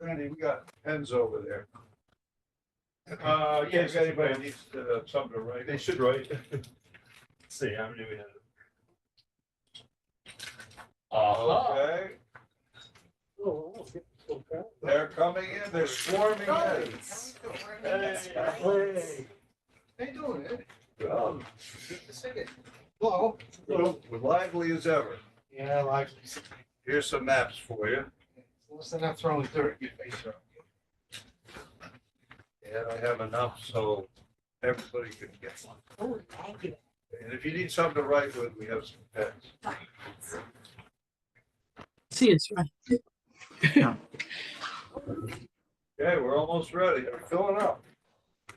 Randy, we got pens over there. Yes, If anybody needs something to write. they should write. Let's see, how many we have? Okay, they're coming in, they're swarming in. Hey. How you doing, Ed? Well, Hello. We're lively as ever. Yeah, like, Here's some maps for you. less than not throwing dirt in your face, sir. And I have enough so everybody can get one. Oh, thank you. And if you need something to write with, we have some pens. See, it's right. Okay, we're almost ready. We're filling up.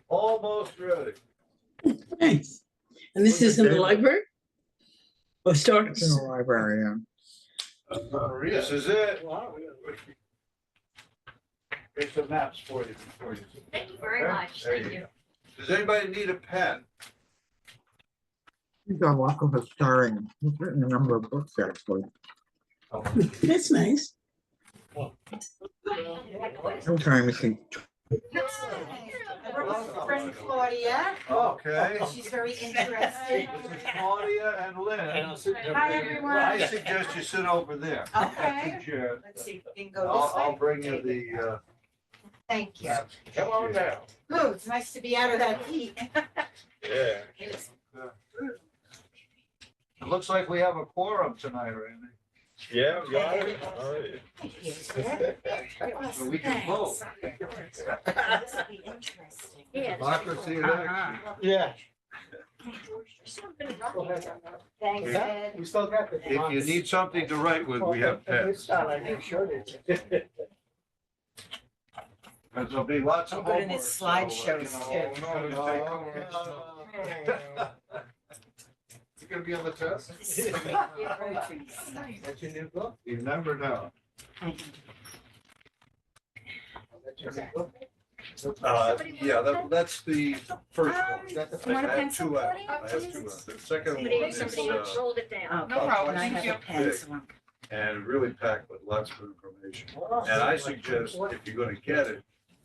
Almost ready. Nice. And this is in the library? Or start? It's in the library, yeah. This is it. Wow. Here's some maps for you before you. Thank you very Okay? much. There Thank you you. go. Does anybody need a pen? He's got a lot of historian. He's written a number of books, actually. That's nice. Sometime we can, I work with my friend Claudia. Okay. She's very interested. This is Claudia and Lynn. Hi, everyone. I suggest you sit over there. Okay. Two chairs. Let's see if we can go I'll this way. bring you the Thank you. maps. come on down. Ooh, it's nice to be out of that heat. Yeah. It looks like we have a quorum tonight, Randy. Yeah, we got it. All right. So we can vote. This will be interesting. Democracy in action. Yeah. Thanks, Ed. We still got the. If you need something to write with, we have pens. There'll be lots of I'm good in homework. his so, slideshows, you know, no. You gonna be on the test? Thank That's your new book? You never know. That's your new book? Yeah, that's the first one. Is that the You want I a first? have two pencil, left. Claudia? I have two left. The second one Somebody, is, somebody rolled it down. No problem. And I have a pencil. and really packed with lots of information. And I suggest if you're gonna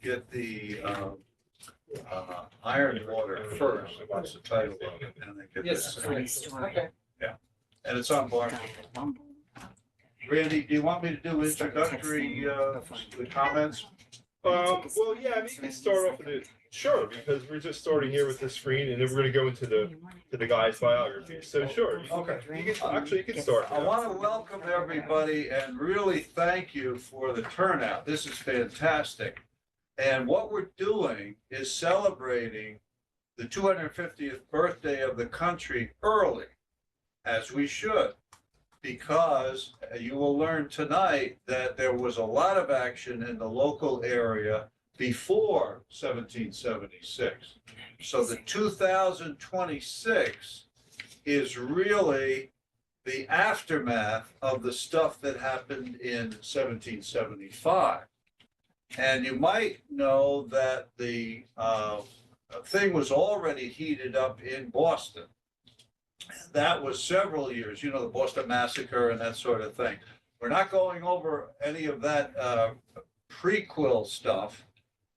get the, Iron Water first, what's the title of it, and then get Yes. this. Okay. And it's on Barnes. Randy, do you want me to do introductory, comments? Well, yeah, I mean, you can start off with it, sure, because we're just starting here with the screen, and then we're gonna go into the guy's biography. So sure, Okay. you can start. I want to welcome everybody and really thank you for the turnout. This is fantastic. And what we're doing is celebrating the 250th birthday of the country early, as we should, because you will learn tonight that there was a lot of action in the local area before 1776. So the 2026 is really the aftermath of the stuff that happened in 1775. And you might know that the thing was already heated up in Boston. That was several years, you know, the Boston Massacre and that sort of thing. We're not going over any of that prequel stuff.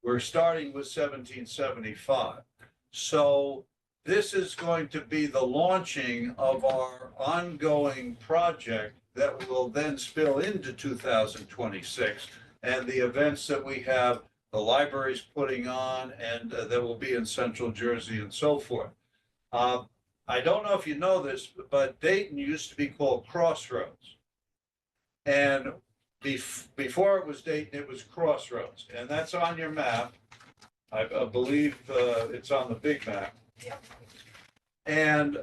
We're starting with 1775. So this is going to be the launching of our ongoing project that will then spill into 2026 and the events that we have, the library's putting on, and that will be in Central Jersey and so forth. I don't know if you know this, but Dayton used to be called Crossroads. And before it was Dayton, it was Crossroads, and that's on your map. I believe it's on the big map. And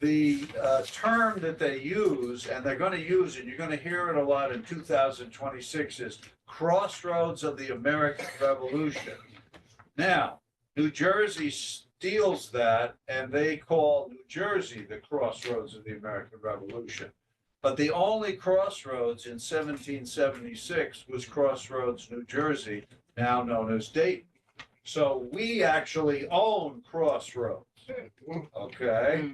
the term that they use, and they're going to use, and you're going to hear it a lot in 2026, is Crossroads of the American Revolution. Now, New Jersey steals that, and they call New Jersey the Crossroads of the American Revolution. But the only crossroads in 1776 was Crossroads, New Jersey, now known as Dayton. So we actually own Crossroads. Okay,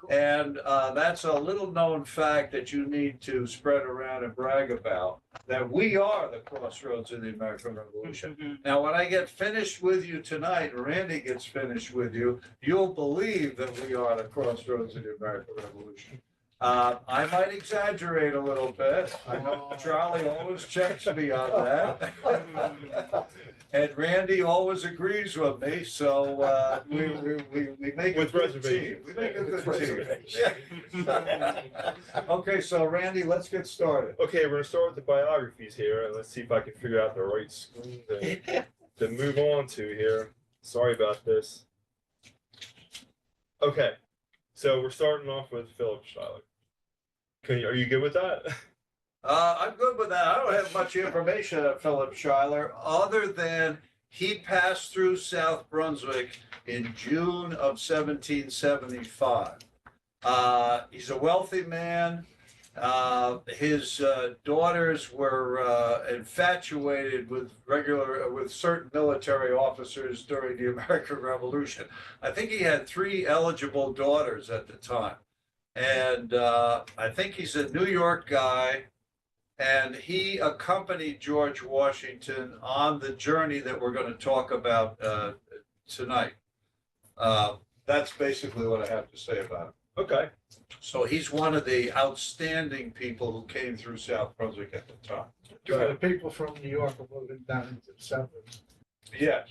and that's a little known fact that you need to spread around and brag about, that we are the crossroads of the American Revolution. Now, when I get finished with you tonight, Randy gets finished with you, you'll believe that we are the crossroads of the American Revolution. I might exaggerate a little bit. I know Charlie always checks me on that. And Randy always agrees with me, so we make a With good team. reservations. We make a With good team. reservations. Yeah. Okay, so Randy, let's get started. Okay, we're gonna start with the biographies here, and let's see if I can figure out the right screen to move on to here. Sorry about this. Okay, so we're starting off with Philip Schuyler. Are you good with that? I'm good with that. I don't have much information on Philip Schuyler, other than he passed through South Brunswick in June of 1775. He's a wealthy man. His daughters were infatuated with certain military officers during the American Revolution. I think he had 3 eligible daughters at the time. And I think he's a New York guy. And he accompanied George Washington on the journey that we're going to talk about tonight. That's basically what I have to say about him. Okay. So he's one of the outstanding people who came through South Brunswick at the time. The people from New York are moving down into the suburbs. Yes,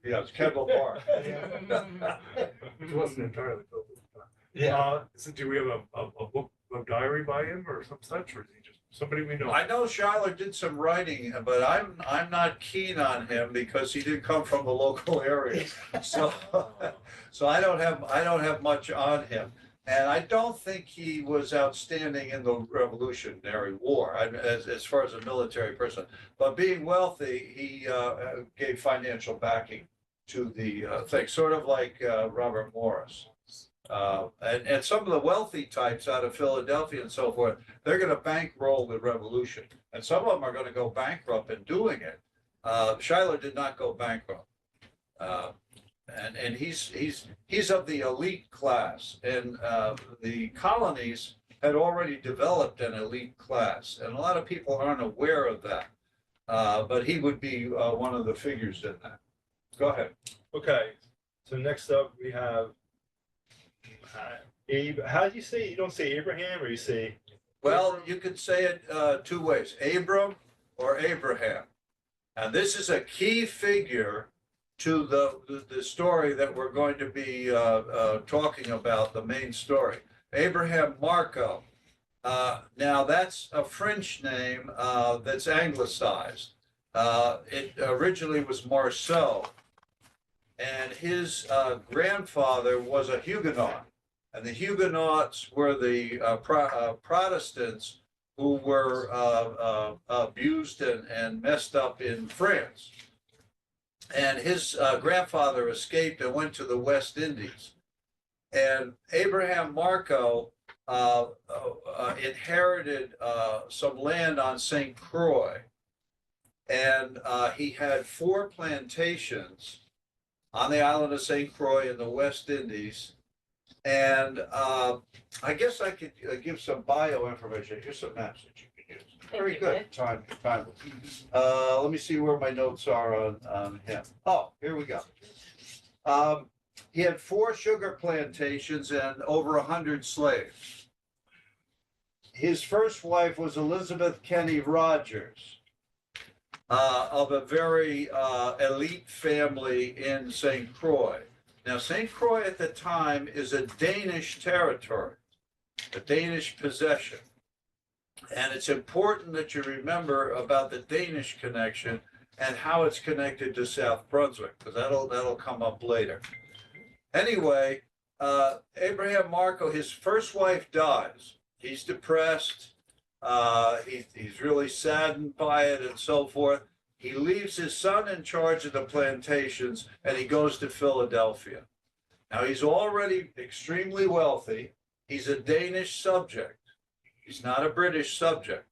yes, Kendall Park. It wasn't entirely built at the time. Yeah. So do we have a book, a diary by him or some such, or is he just somebody we know? I know Schuyler did some writing, but I'm not keen on him because he didn't come from the local area. So so I don't have much on him. And I don't think he was outstanding in the Revolutionary War as far as a military person. But being wealthy, he gave financial backing to the thing, sort of like Robert Morris. And some of the wealthy types out of Philadelphia and so forth, they're going to bankroll the revolution. And some of them are going to go bankrupt in doing it. Schuyler did not go bankrupt. And he's of the elite class, and the colonies had already developed an elite class, and a lot of people aren't aware of that. But he would be one of the figures in that. Go ahead. Okay. So next up we have Abe. How do you say? You don't say Abraham, or you say? Well, you could say it 2 ways: Abram or Abraham. And this is a key figure to the story that we're going to be talking about, the main story. Abraham Marco. Now that's a French name that's anglicized. It originally was Marceau, and his grandfather was a Huguenot, and the Huguenots were the Protestants who were abused and messed up in France. And his grandfather escaped and went to the West Indies. And Abraham Marco inherited some land on St. Croix. And he had 4 plantations on the island of St. Croix in the West Indies. And I guess I could give some bio information. Here's some maps that you can use. Very good. Time. Let me see where my notes are on him. Oh, here we go. He had 4 sugar plantations and over 100 slaves. His first wife was Elizabeth Kenny Rogers, of a very elite family in St. Croix. Now, St. Croix at the time is a Danish territory, a Danish possession. And it's important that you remember about the Danish connection and how it's connected to South Brunswick, because that'll come up later. Anyway, Abraham Marco, his first wife dies. He's depressed. He's really saddened by it and so forth. He leaves his son in charge of the plantations and he goes to Philadelphia. Now, he's already extremely wealthy. He's a Danish subject. He's not a British subject.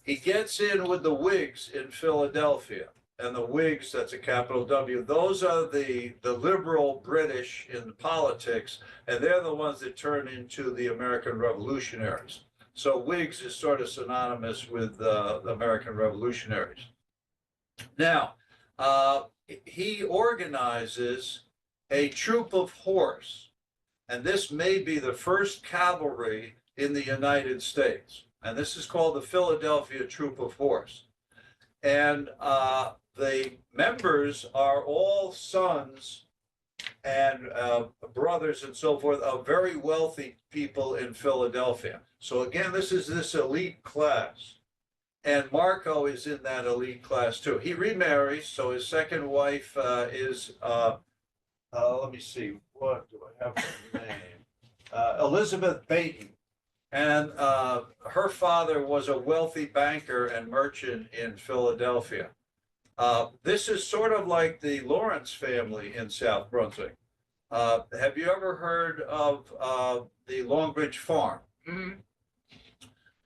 He gets in with the Whigs in Philadelphia, and the Whigs, that's a capital W, those are the liberal British in politics, and they're the ones that turn into the American revolutionaries. So Whigs is sort of synonymous with the American revolutionaries. Now, he organizes a troop of horse, and this may be the first cavalry in the United States. And this is called the Philadelphia Troop of Horse. And the members are all sons and brothers and so forth of very wealthy people in Philadelphia. So again, this is this elite class. And Marco is in that elite class too. He remarries, so his second wife is, let me see, what do I have her name? Elizabeth Baton. And her father was a wealthy banker and merchant in Philadelphia. This is sort of like the Lawrence family in South Brunswick. Have you ever heard of the Longbridge Farm? Mhm.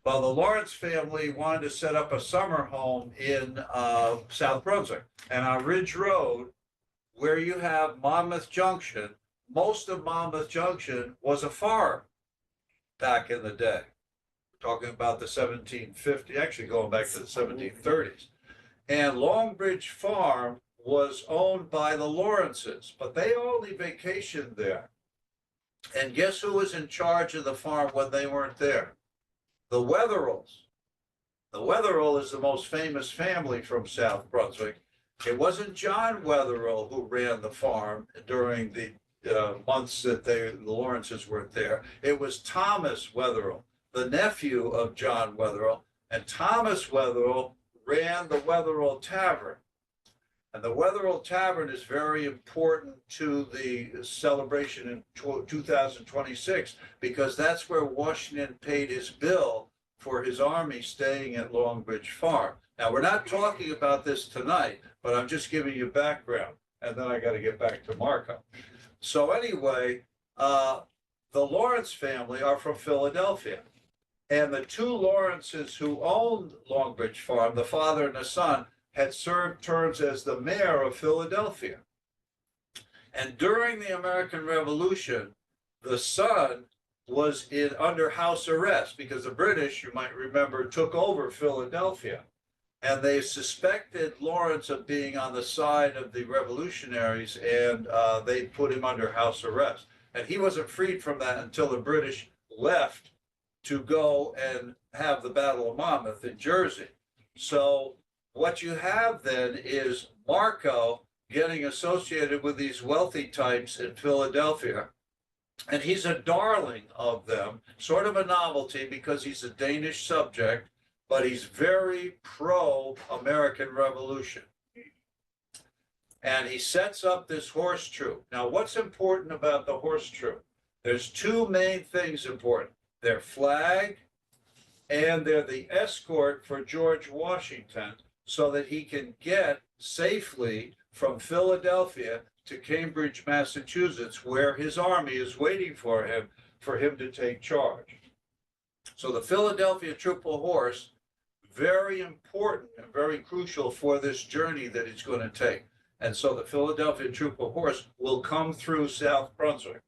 Well, the Lawrence family wanted to set up a summer home in South Brunswick. And on Ridge Road, where you have Monmouth Junction, most of Monmouth Junction was a farm back in the day. We're talking about the 1750s, actually going back to the 1730s. And Longbridge Farm was owned by the Lawrences, but they only vacationed there. And guess who was in charge of the farm when they weren't there? The Wetherells. The Wetherell is the most famous family from South Brunswick. It wasn't John Wetherell who ran the farm during the months that the Lawrences weren't there. It was Thomas Wetherell, the nephew of John Wetherell, and Thomas Wetherell ran the Wetherell Tavern. And the Wetherell Tavern is very important to the celebration in 2026 because that's where Washington paid his bill for his army staying at Longbridge Farm. Now, we're not talking about this tonight, but I'm just giving you background, and then I got to get back to Marco. So anyway, the Lawrence family are from Philadelphia. And the two Lawrences who owned Longbridge Farm, the father and the son, had served terms as the mayor of Philadelphia. And during the American Revolution, the son was under house arrest because the British, you might remember, took over Philadelphia. And they suspected Lawrence of being on the side of the revolutionaries, and they put him under house arrest. And he wasn't freed from that until the British left to go and have the Battle of Monmouth in Jersey. So what you have then is Marco getting associated with these wealthy types in Philadelphia. And he's a darling of them, sort of a novelty because he's a Danish subject, but he's very pro-American Revolution. And he sets up this horse troop. Now, what's important about the horse troop? There's two main things important. Their flag, and they're the escort for George Washington so that he can get safely from Philadelphia to Cambridge, Massachusetts, where his army is waiting for him to take charge. So the Philadelphia Troop of Horse, very important and very crucial for this journey that he's going to take. And so the Philadelphia Troop of Horse will come through South Brunswick,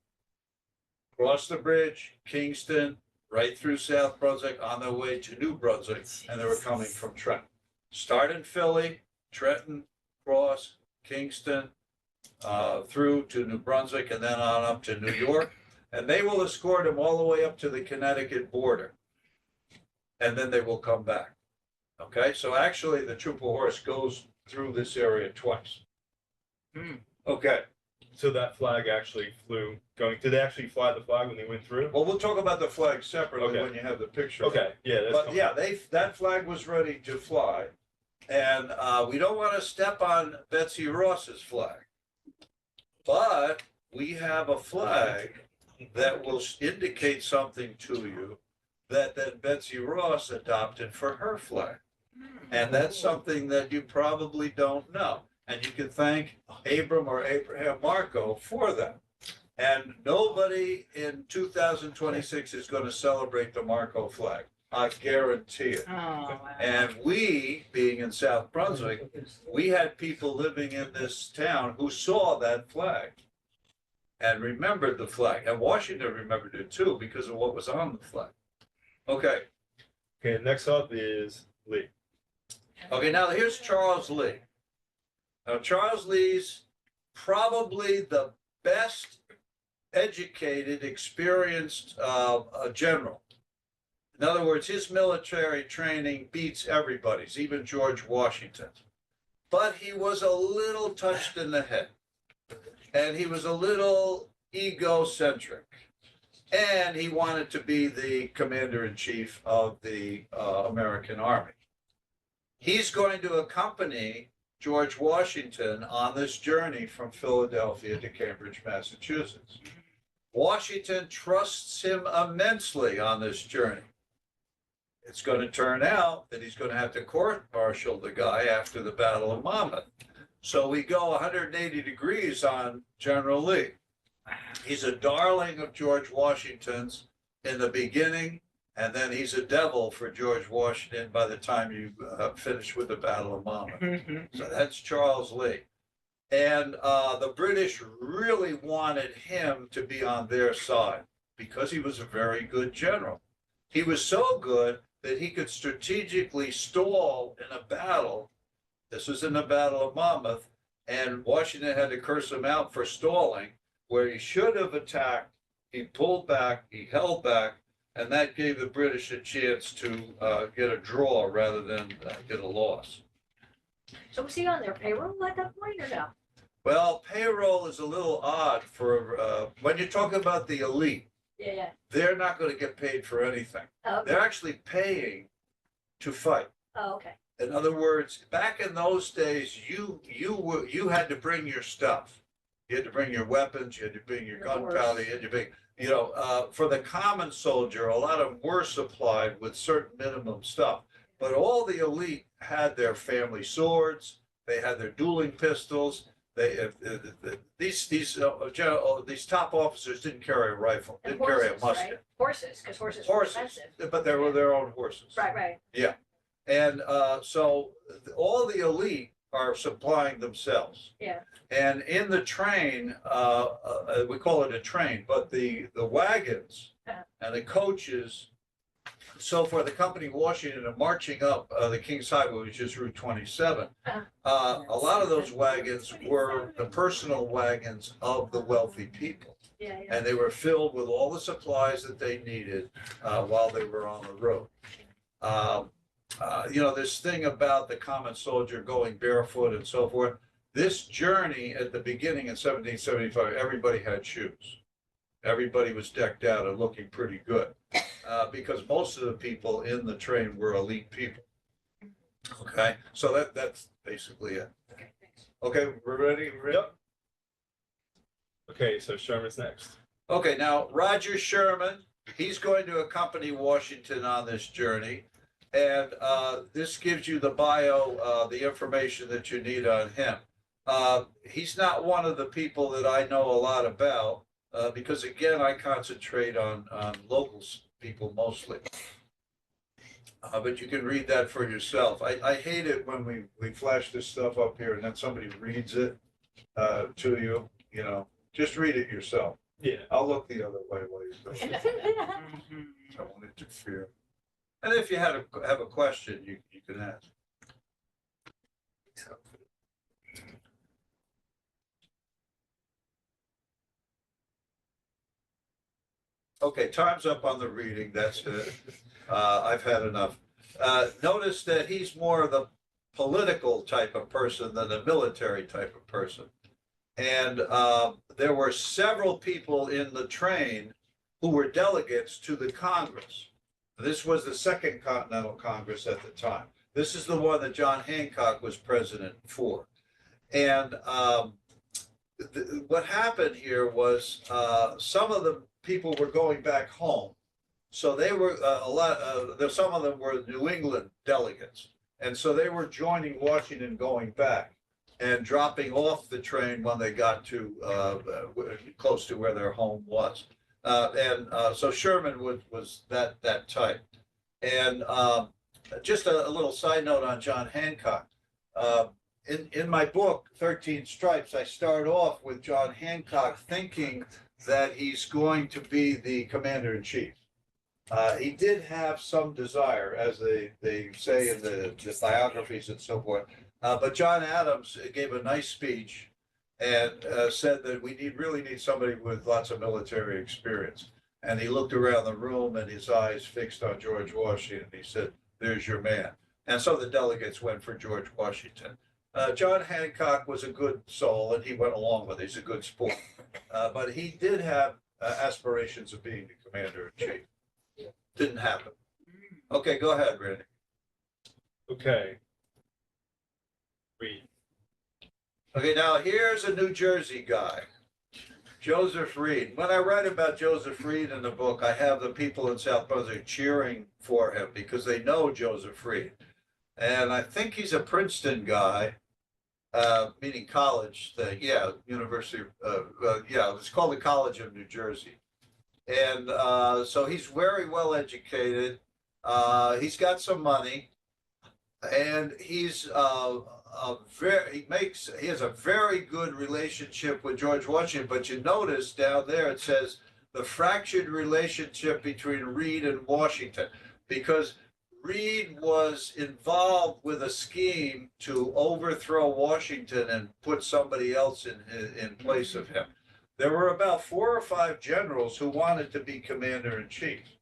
cross the bridge, Kingston, right through South Brunswick on their way to New Brunswick, and they were coming from Trenton. Start in Philly, Trenton, cross, Kingston, through to New Brunswick, and then on up to New York. And they will escort him all the way up to the Connecticut border. And then they will come back. Okay, so actually the Troop of Horse goes through this area twice. Okay. So that flag actually flew did they actually fly the flag when they went through? Well, we'll talk about the flag separately Okay. when you have the picture. Okay, yeah. But yeah, that flag was ready to fly. And we don't want to step on Betsy Ross's flag. But we have a flag that will indicate something to you that Betsy Ross adopted for her flag. And that's something that you probably don't know. And you can thank Abram or Abraham Marco for that. And nobody in 2026 is going to celebrate the Marco flag. I guarantee it. Oh, wow. And we, being in South Brunswick, we had people living in this town who saw that flag and remembered the flag. And Washington remembered it too because of what was on the flag. Okay. Okay, next up is Lee. Okay, now here's Charles Lee. Now, Charles Lee's probably the best educated, experienced general. In other words, his military training beats everybody's, even George Washington's. But he was a little touched in the head, and he was a little egocentric, and he wanted to be the commander-in-chief of the American Army. He's going to accompany George Washington on this journey from Philadelphia to Cambridge, Massachusetts. Washington trusts him immensely on this journey. It's going to turn out that he's going to have to court-martial the guy after the Battle of Monmouth. So we go 180 degrees on General Lee. He's a darling of George Washington's in the beginning, and then he's a devil for George Washington by the time you finish with the Battle of Monmouth. So that's Charles Lee. And the British really wanted him to be on their side because he was a very good general. He was so good that he could strategically stall in a battle. This was in the Battle of Monmouth, and Washington had to curse him out for stalling, where he should have attacked. He pulled back, he held back, and that gave the British a chance to get a draw rather than get a loss. So was he on their payroll at that point or no? Well, payroll is a little odd for, when you're talking about the elite, Yeah. they're not going to get paid for anything. Oh, okay. They're actually paying to fight. Oh, okay. In other words, back in those days, you had to bring your stuff. You had to bring your weapons, you had to bring your gunpowder, you had to bring, for the common soldier, a lot of them were supplied with certain minimum stuff. But all the elite had their family swords, they had their dueling pistols. These top officers didn't carry a rifle, And didn't carry a horses, musket. right? Horses, because horses were Horses, expensive. but they were their own horses. Right. And so all the elite are supplying themselves. Yeah. And in the train, we call it a train, but the wagons and the coaches, so for the company Washington are marching up the King's Highway, which is Route 27. A lot of those wagons were the personal wagons of the wealthy people. Yeah. And they were filled with all the supplies that they needed while they were on the road. This thing about the common soldier going barefoot and so forth, this journey at the beginning in 1775, everybody had shoes. Everybody was decked out and looking pretty good because most of the people in the train were elite people. Okay, so that's basically it. Okay, thanks. Okay, we're ready? Yep. Okay, so Sherman's next. Okay, now Roger Sherman, he's going to accompany Washington on this journey. And this gives you the bio, the information that you need on him. He's not one of the people that I know a lot about because, again, I concentrate on local people mostly. But you can read that for yourself. I hate it when we flash this stuff up here and then somebody reads it to you, just read it yourself. Yeah. I'll look the other way while you go. I won't interfere. And if you have a question, you can ask. Okay, time's up on the reading. That's it. I've had enough. Notice that he's more of the political type of person than the military type of person. And there were several people in the train who were delegates to the Congress. This was the Second Continental Congress at the time. This is the one that John Hancock was president for. And what happened here was some of the people were going back home. So they were some of them were New England delegates. And so they were joining Washington going back and dropping off the train when they got to close to where their home was. So Sherman was that type. And just a little side note on John Hancock. In my book, 13 Stripes, I start off with John Hancock thinking that he's going to be the commander-in-chief. He did have some desire, as they say in the biographies and so forth. But John Adams gave a nice speech and said that we really need somebody with lots of military experience. And he looked around the room and his eyes fixed on George Washington. He said, "There's your man." And so the delegates went for George Washington. John Hancock was a good soul and he went along with it. He's a good sport. But he did have aspirations of being the commander-in-chief. Didn't happen. Okay, go ahead, Randy. Okay. Read. Okay, now here's a New Jersey guy, Joseph Reed. When I write about Joseph Reed in the book, I have the people in South Brunswick cheering for him because they know Joseph Reed. And I think he's a Princeton guy, meaning college thing. Yeah, University, yeah, it's called the College of New Jersey. And so he's very well educated. He's got some money, and he has a very good relationship with George Washington. But you notice down there it says the fractured relationship between Reed and Washington, because Reed was involved with a scheme to overthrow Washington and put somebody else in place of him. There were about 4 or 5 generals who wanted to be commander-in-chief.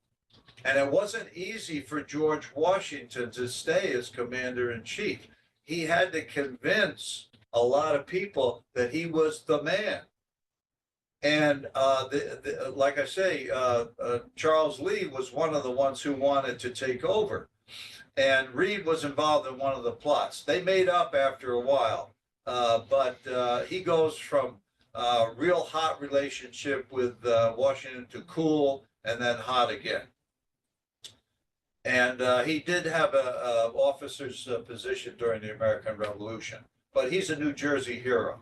And it wasn't easy for George Washington to stay as commander-in-chief. He had to convince a lot of people that he was the man. And like I say, Charles Lee was one of the ones who wanted to take over. And Reed was involved in one of the plots. They made up after a while, but he goes from real hot relationship with Washington to cool and then hot again. And he did have a officer's position during the American Revolution, but he's a New Jersey hero.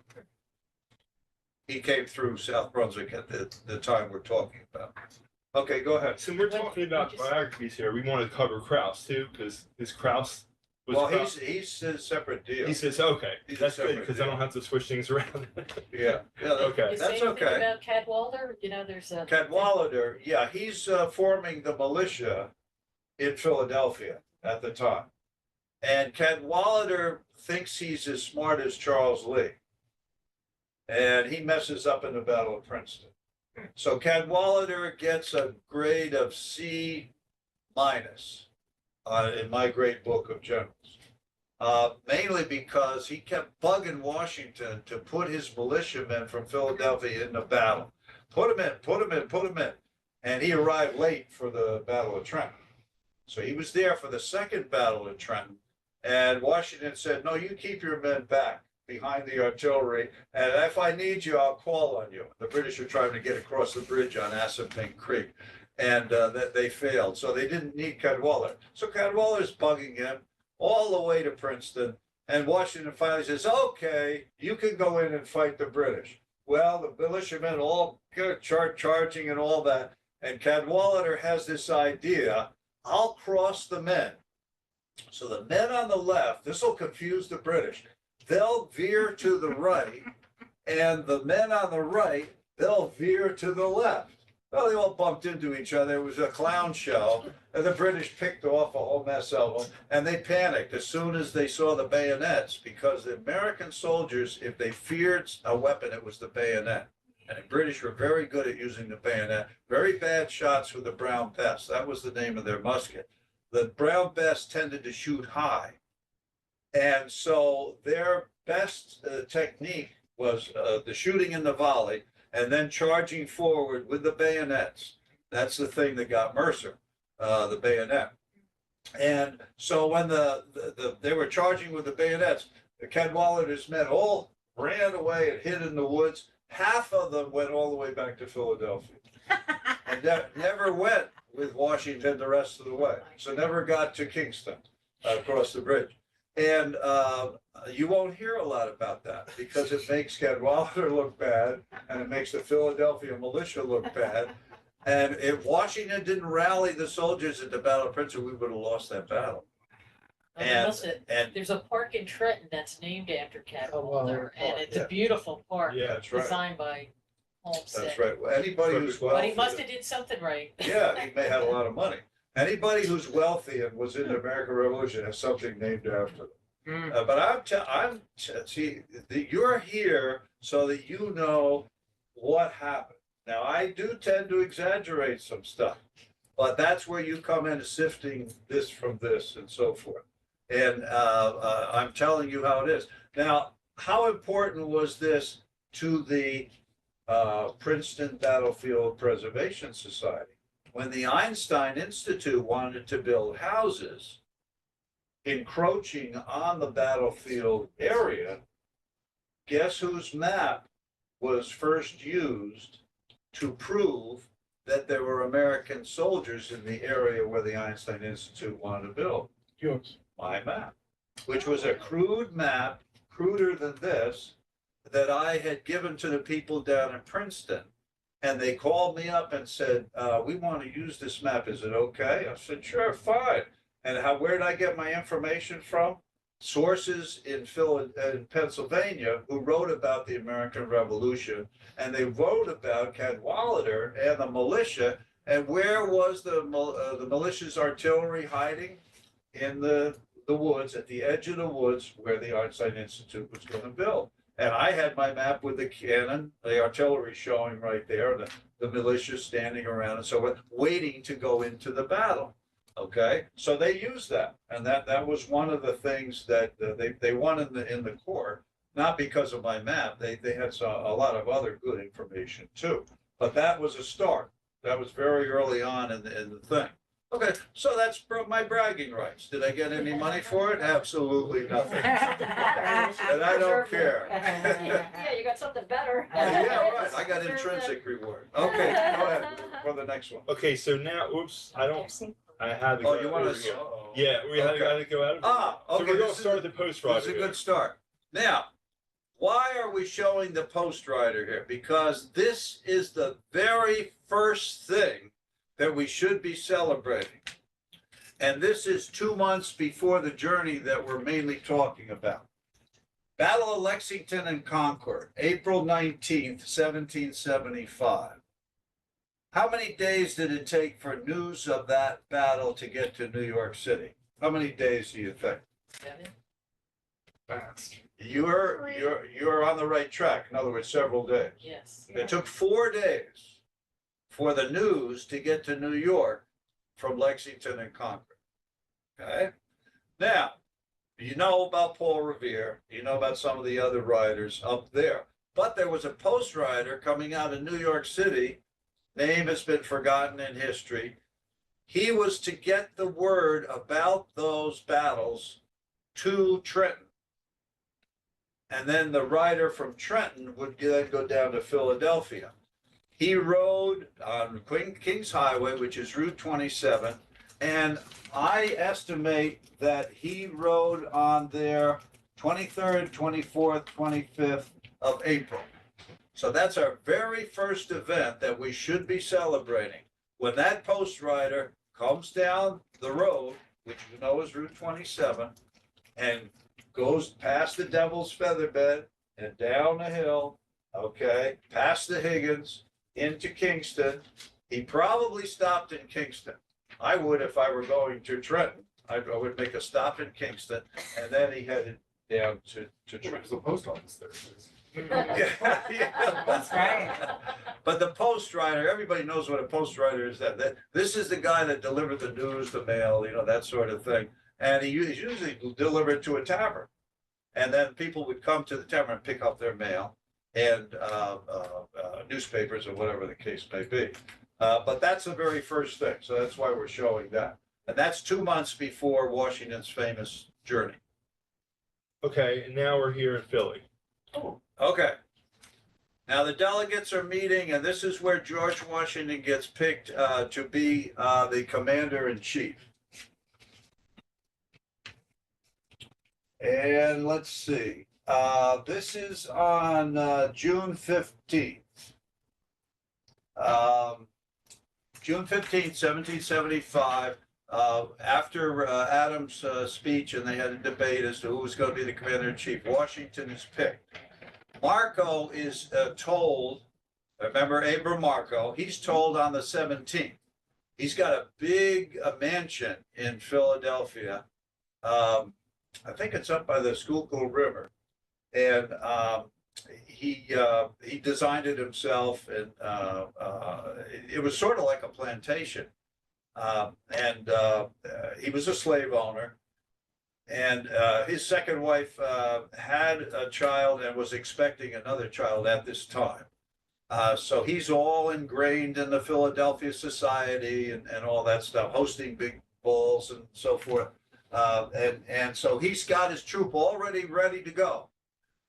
He came through South Brunswick at the time we're talking about. Okay, go ahead. So we're talking about biographies here. We want to cover Krauss too, because his Krauss was. Well, Krauss. he's a separate deal. He says, okay, He's a that's good, separate because I deal. don't have to switch things around. Yeah, Okay. You say that's anything okay. about Cadwalader? You know, there's a. Cadwalader, yeah, he's forming the militia in Philadelphia at the time. And Cadwalader thinks he's as smart as Charles Lee. And he messes up in the Battle of Princeton. So Cadwalader gets a grade of C- in my great book of generals. Mainly because he kept bugging Washington to put his militiamen from Philadelphia in the battle. Put him in, put him in, put him in. And he arrived late for the Battle of Trenton. So he was there for the second Battle of Trenton. And Washington said, no, you keep your men back behind the artillery. And if I need you, I'll call on you. The British were trying to get across the bridge on Assunpink Creek. And that they failed. So they didn't need Cadwalader. So Cadwalader's bugging him all the way to Princeton. And Washington finally says, okay, you can go in and fight the British. Well, the militiamen all charging and all that. And Cadwalader has this idea, I'll cross the men. So the men on the left, this will confuse the British. They'll veer to the right, and the men on the right, they'll veer to the left. Well, they all bumped into each other. It was a clown show, and the British picked off a whole mess of them, and they panicked as soon as they saw the bayonets, because the American soldiers, if they feared a weapon, it was the bayonet. And the British were very good at using the bayonet. Very bad shots with the Brown Bess. That was the name of their musket. The Brown Bess tended to shoot high. And so their best technique was the shooting in the volley and then charging forward with the bayonets. That's the thing that got Mercer, the bayonet. And so when they were charging with the bayonets, the Cadwalader's men all ran away and hid in the woods. Half of them went all the way back to Philadelphia and never went with Washington the rest of the way. So never got to Kingston across the bridge. And you won't hear a lot about that because it makes Cadwalader look bad and it makes the Philadelphia militia look bad. And if Washington didn't rally the soldiers at the Battle of Princeton, we would have lost that battle. I And- must have- And There's a park in Trenton that's named after Cadwalader, and it's Yeah. a beautiful park. Yeah, that's right. Designed by Homestead. That's right. Well, anybody who's But But he wealthy, must have did something right. yeah, he may have a lot of money. Anybody who's wealthy and was in the American Revolution has something named after them. But you're here so that you know what happened. Now, I do tend to exaggerate some stuff, but that's where you come in, sifting this from this and so forth. And I'm telling you how it is. Now, how important was this to the Princeton Battlefield Preservation Society? When the Einstein Institute wanted to build houses encroaching on the battlefield area, guess whose map was first used to prove that there were American soldiers in the area where the Einstein Institute wanted to build? Yours. My map, which was a crude map, cruder than this, that I had given to the people down in Princeton. And they called me up and said, we want to use this map. Is it okay? I said, sure, fine. And where did I get my information from? Sources in Pennsylvania who wrote about the American Revolution, and they wrote about Cadwalader and the militia. And where was the militia's artillery hiding? In the woods, at the edge of the woods where the Einstein Institute was going to build. And I had my map with the cannon, the artillery showing right there, the militia standing around and so on, waiting to go into the battle. Okay, so they used that, and that was one of the things that they won in the Corps, not because of my map. They had a lot of other good information too, but that was a start. That was very early on in the thing. Okay, so that's my bragging rights. Did I get any money for it? Absolutely nothing. And I don't care. Yeah, you got something better. Yeah, right. I got intrinsic reward. Okay, go ahead for the next one. Okay, so now, oops, I had to go. Oh, you want over to? here. Yeah, we had to go out of. Okay. So we're gonna this start is- with the Post That's Rider. a good start. Now, why are we showing the Post Rider here? Because this is the very first thing that we should be celebrating. And this is 2 months before the journey that we're mainly talking about. Battle of Lexington and Concord, April 19th, 1775. How many days did it take for news of that battle to get to New York City? How many days do you think? Fast. You're on the right track. In other words, several days. Yes. It took 4 days for the news to get to New York from Lexington and Concord. Okay? Now, you know about Paul Revere, you know about some of the other riders up there, but there was a post rider coming out of New York City. Name has been forgotten in history. He was to get the word about those battles to Trenton. And then the rider from Trenton would then go down to Philadelphia. He rode on King's Highway, which is Route 27, and I estimate that he rode on there 23rd, 24th, 25th of April. So that's our very first event that we should be celebrating. When that post rider comes down the road, which you know is Route 27, and goes past the Devil's Featherbed and down the hill, okay, past the Higgins, into Kingston. He probably stopped in Kingston. I would if I were going to Trenton. I would make a stop in Kingston, and then he headed down to Trenton. There's a post office there. Yeah. That's right. But the post rider, everybody knows what a post rider is. That this is the guy that delivered the news, the mail, that sort of thing. And he usually delivered to a tavern, and then people would come to the tavern and pick up their mail and newspapers or whatever the case may be. But that's the very first thing. So that's why we're showing that, and that's 2 months before Washington's famous journey. Okay, and now we're here in Philly. Okay. Now the delegates are meeting, and this is where George Washington gets picked to be the commander in chief. And let's see, this is on June 15th. June 15th, 1775, after Adams' speech, and they had a debate as to who was going to be the commander-in-chief, Washington is picked. Marco is told, remember Abram Marco, he's told on the 17th. He's got a big mansion in Philadelphia. I think it's up by the Schuylkill River. And he designed it himself, and it was sort of like a plantation. And he was a slave owner. And his second wife had a child and was expecting another child at this time. So he's all ingrained in the Philadelphia society and all that stuff, hosting big balls and so forth. And so he's got his troop already ready to go.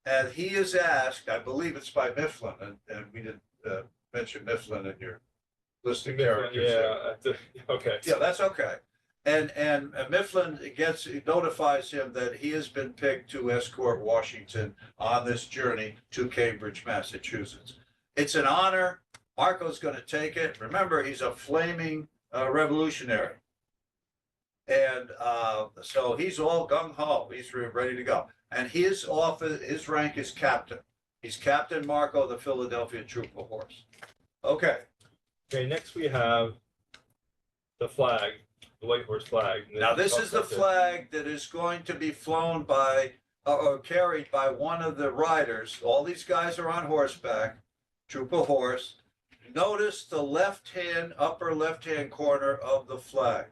And he is asked, I believe it's by Mifflin, and we didn't mention Mifflin in your listing characters. Yeah, okay. Yeah, that's okay. And Mifflin notifies him that he has been picked to escort Washington on this journey to Cambridge, Massachusetts. It's an honor. Marco's going to take it. Remember, he's a flaming revolutionary. And so he's all gung-ho. He's ready to go. And his office, his rank is captain. He's Captain Marco, the Philadelphia Troop of Horse. Okay. Okay, next we have the flag, the White Horse flag. Now, this is the flag that is going to be flown by or carried by one of the riders. All these guys are on horseback, Troop of Horse. Notice the left-hand, upper left-hand corner of the flag.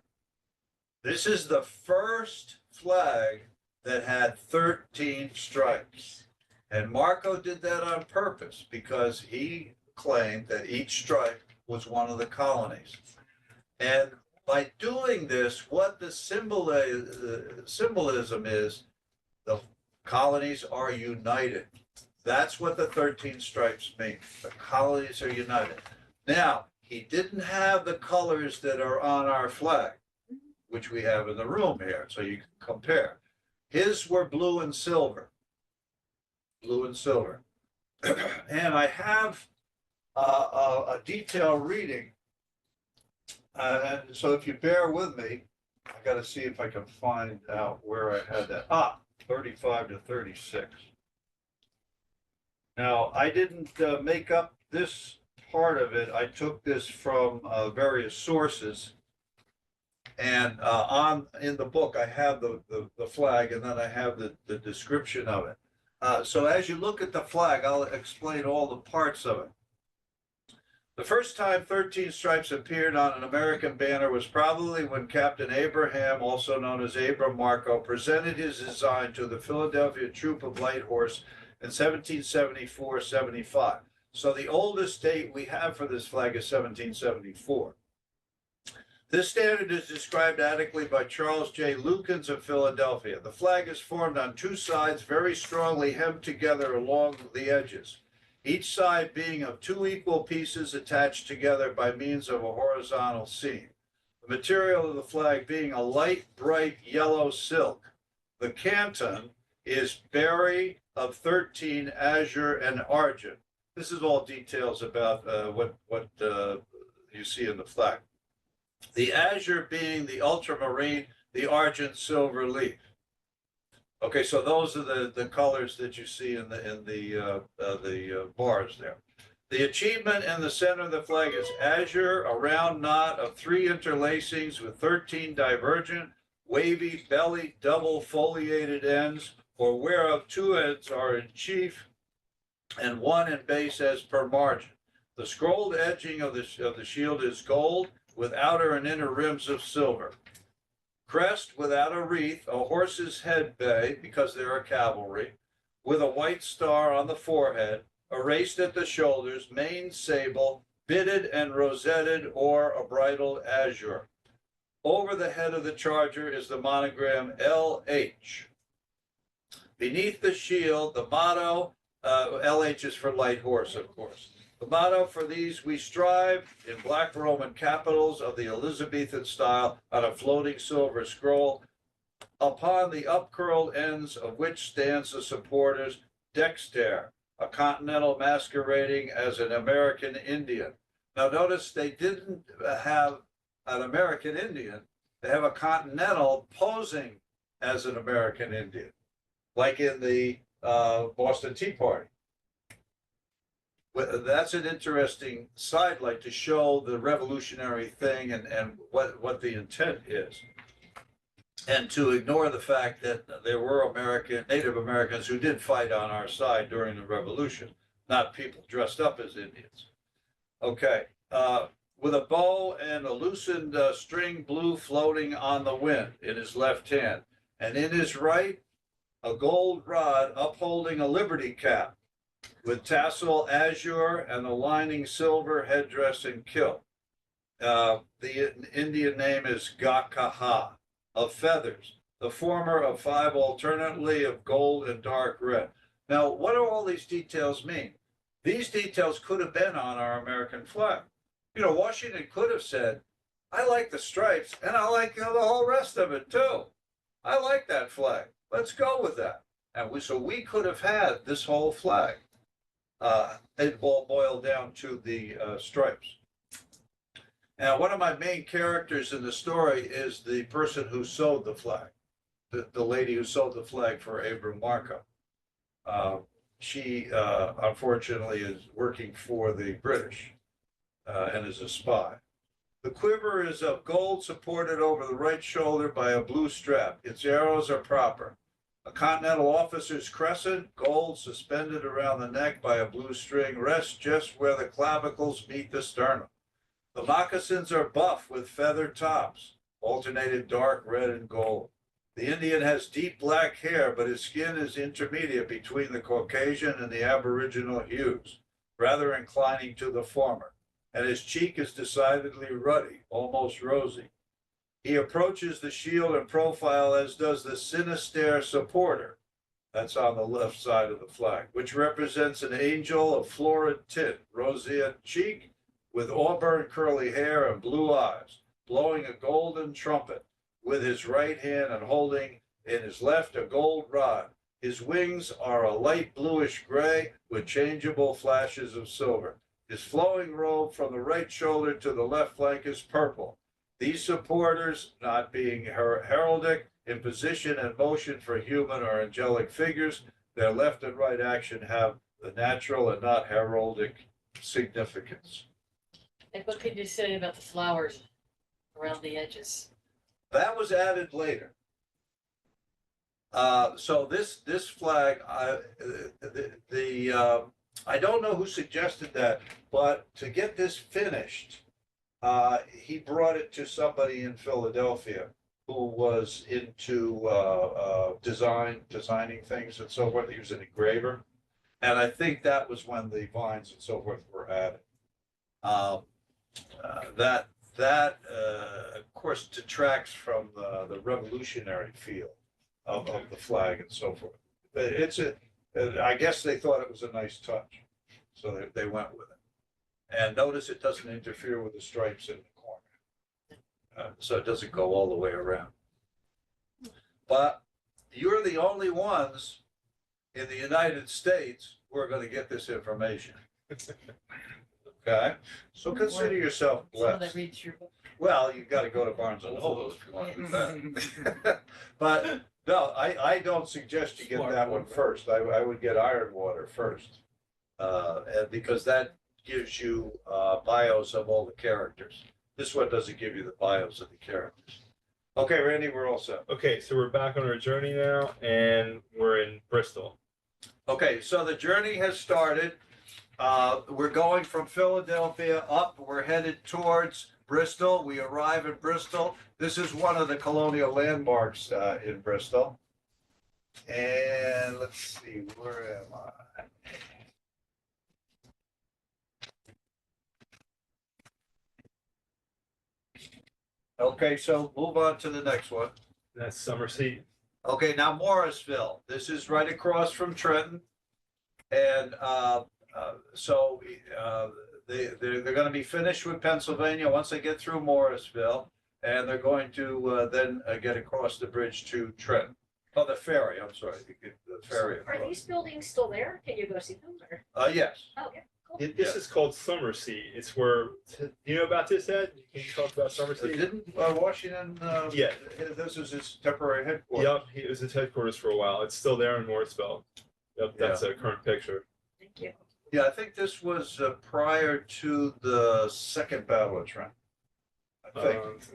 This is the first flag that had 13 stripes. And Marco did that on purpose because he claimed that each stripe was one of the colonies. And by doing this, what the symbolism is, the colonies are united. That's what the 13 stripes mean. The colonies are united. Now, he didn't have the colors that are on our flag, which we have in the room here, so you can compare. His were blue and silver. Blue and silver. And I have a detailed reading. And so if you bear with me, I got to see if I can find out where I had that. 35 to 36. Now, I didn't make up this part of it. I took this from various sources. And in the book, I have the flag, and then I have the description of it. So as you look at the flag, I'll explain all the parts of it. The first time 13 stripes appeared on an American banner was probably when Captain Abraham, also known as Abram Marco, presented his design to the Philadelphia Troop of Light Horse in 1774-75. So the oldest date we have for this flag is 1774. This standard is described adequately by Charles J. Lukens of Philadelphia. The flag is formed on two sides, very strongly hemmed together along the edges, each side being of two equal pieces attached together by means of a horizontal seam. The material of the flag being a light, bright yellow silk. The canton is berry of 13, azure, and argent. This is all details about what you see in the flag. The azure being the ultramarine, the argent silver leaf. Okay, so those are the colors that you see in the bars there. The achievement in the center of the flag is azure, a round knot of 3 interlacings with 13 divergent, wavy, belly, double foliated ends, or whereof 2 ends are in chief and 1 in base as per margin. The scrolled edging of the shield is gold, with outer and inner rims of silver. Crest without a wreath, a horse's head bay, because there are cavalry, with a white star on the forehead, erased at the shoulders, mane sable, bitted and rosetted, or a bridle azure. Over the head of the charger is the monogram LH. Beneath the shield, the motto, LH is for light horse, of course. The motto for these, we strive, in black Roman capitals of the Elizabethan style on a floating silver scroll, upon the upcurled ends of which stands the supporters, Dexter, a continental masquerading as an American Indian. Now, notice they didn't have an American Indian. They have a Continental posing as an American Indian, like in the Boston Tea Party. That's an interesting sidelight to show the revolutionary thing and what the intent is. And to ignore the fact that there were Native Americans who did fight on our side during the revolution, not people dressed up as Indians. Okay, with a bow and a loosened string blue floating on the wind in his left hand, and in his right, a gold rod upholding a liberty cap with tassel azure and a lining silver headdress and kilt. The Indian name is Gakaha, of feathers, the former of 5 alternately of gold and dark red. Now, what do all these details mean? These details could have been on our American flag. You know, Washington could have said, I like the stripes and I like the whole rest of it too. I like that flag. Let's go with that. And so we could have had this whole flag. It all boiled down to the stripes. Now, one of my main characters in the story is the person who sewed the flag, the lady who sewed the flag for Abraham Markham. She unfortunately is working for the British and is a spy. The quiver is of gold supported over the right shoulder by a blue strap. Its arrows are proper. A Continental officer's crescent, gold suspended around the neck by a blue string, rests just where the clavicles meet the sternum. The moccasins are buff with feathered tops, alternated dark red and gold. The Indian has deep black hair, but his skin is intermediate between the Caucasian and the Aboriginal hues, rather inclining to the former, and his cheek is decidedly ruddy, almost rosy. He approaches the shield and profile, as does the sinister supporter, that's on the left side of the flag, which represents an angel of florid tint, roseate cheek, with auburn curly hair and blue eyes, blowing a golden trumpet with his right hand and holding in his left a gold rod. His wings are a light bluish gray with changeable flashes of silver. His flowing robe from the right shoulder to the left flank is purple. These supporters, not being heraldic in position and motion for human or angelic figures, their left and right action have the natural and not heraldic significance. And what can you say about the flowers around the edges? That was added later. So this flag, I don't know who suggested that, but to get this finished, he brought it to somebody in Philadelphia who was into designing things and so forth. He was an engraver, and I think that was when the vines and so forth were added. That of course detracts from the revolutionary feel of the flag and so forth. But I guess they thought it was a nice touch, so they went with it. And notice it doesn't interfere with the stripes in the corner, so it doesn't go all the way around. But you're the only ones in the United States who are going to get this information. Okay, so consider yourself Someone blessed. that reads your book. Well, you've got to go to Barnes and Noble if you want to do that. But no, I don't suggest you get that one first. I would get Iron Water first. And because that gives you bios of all the characters. This one doesn't give you the bios of the characters. Okay, Randy, we're all set. Okay, so we're back on our journey now, and we're in Bristol. Okay, so the journey has started. We're going from Philadelphia up. We're headed towards Bristol. We arrive in Bristol. This is one of the colonial landmarks in Bristol. And let's see, where am I? Okay, so move on to the next one. That's summer seat. Okay, now Morrisville. This is right across from Trenton. And so they're going to be finished with Pennsylvania once they get through Morrisville. And they're going to then get across the bridge to Trenton. Oh, the ferry, I'm sorry. The ferry. Are these buildings still there? Can you go see them or? Yes. Oh, okay. called? This is called Summer Seat. It's where, do you know about this, Ed? Can you talk about Summer So Seat? didn't Washington, Yeah. this was his temporary headquarters? Yep, it was its headquarters for a while. It's still there in Morrisville. Yep, that's a current picture. Thank you. Yeah, I think this was prior to the Second Battle of Trenton. I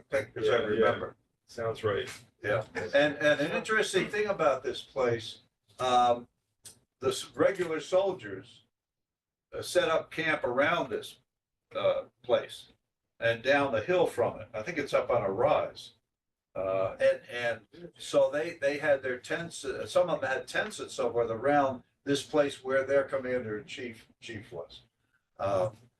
think, as I yeah, remember. Sounds right. Yeah, and an interesting thing about this place, the regular soldiers set up camp around this place and down the hill from it. I think it's up on a rise. And so they had their tents, some of them had tents and so forth around this place where their commander-in-chief was.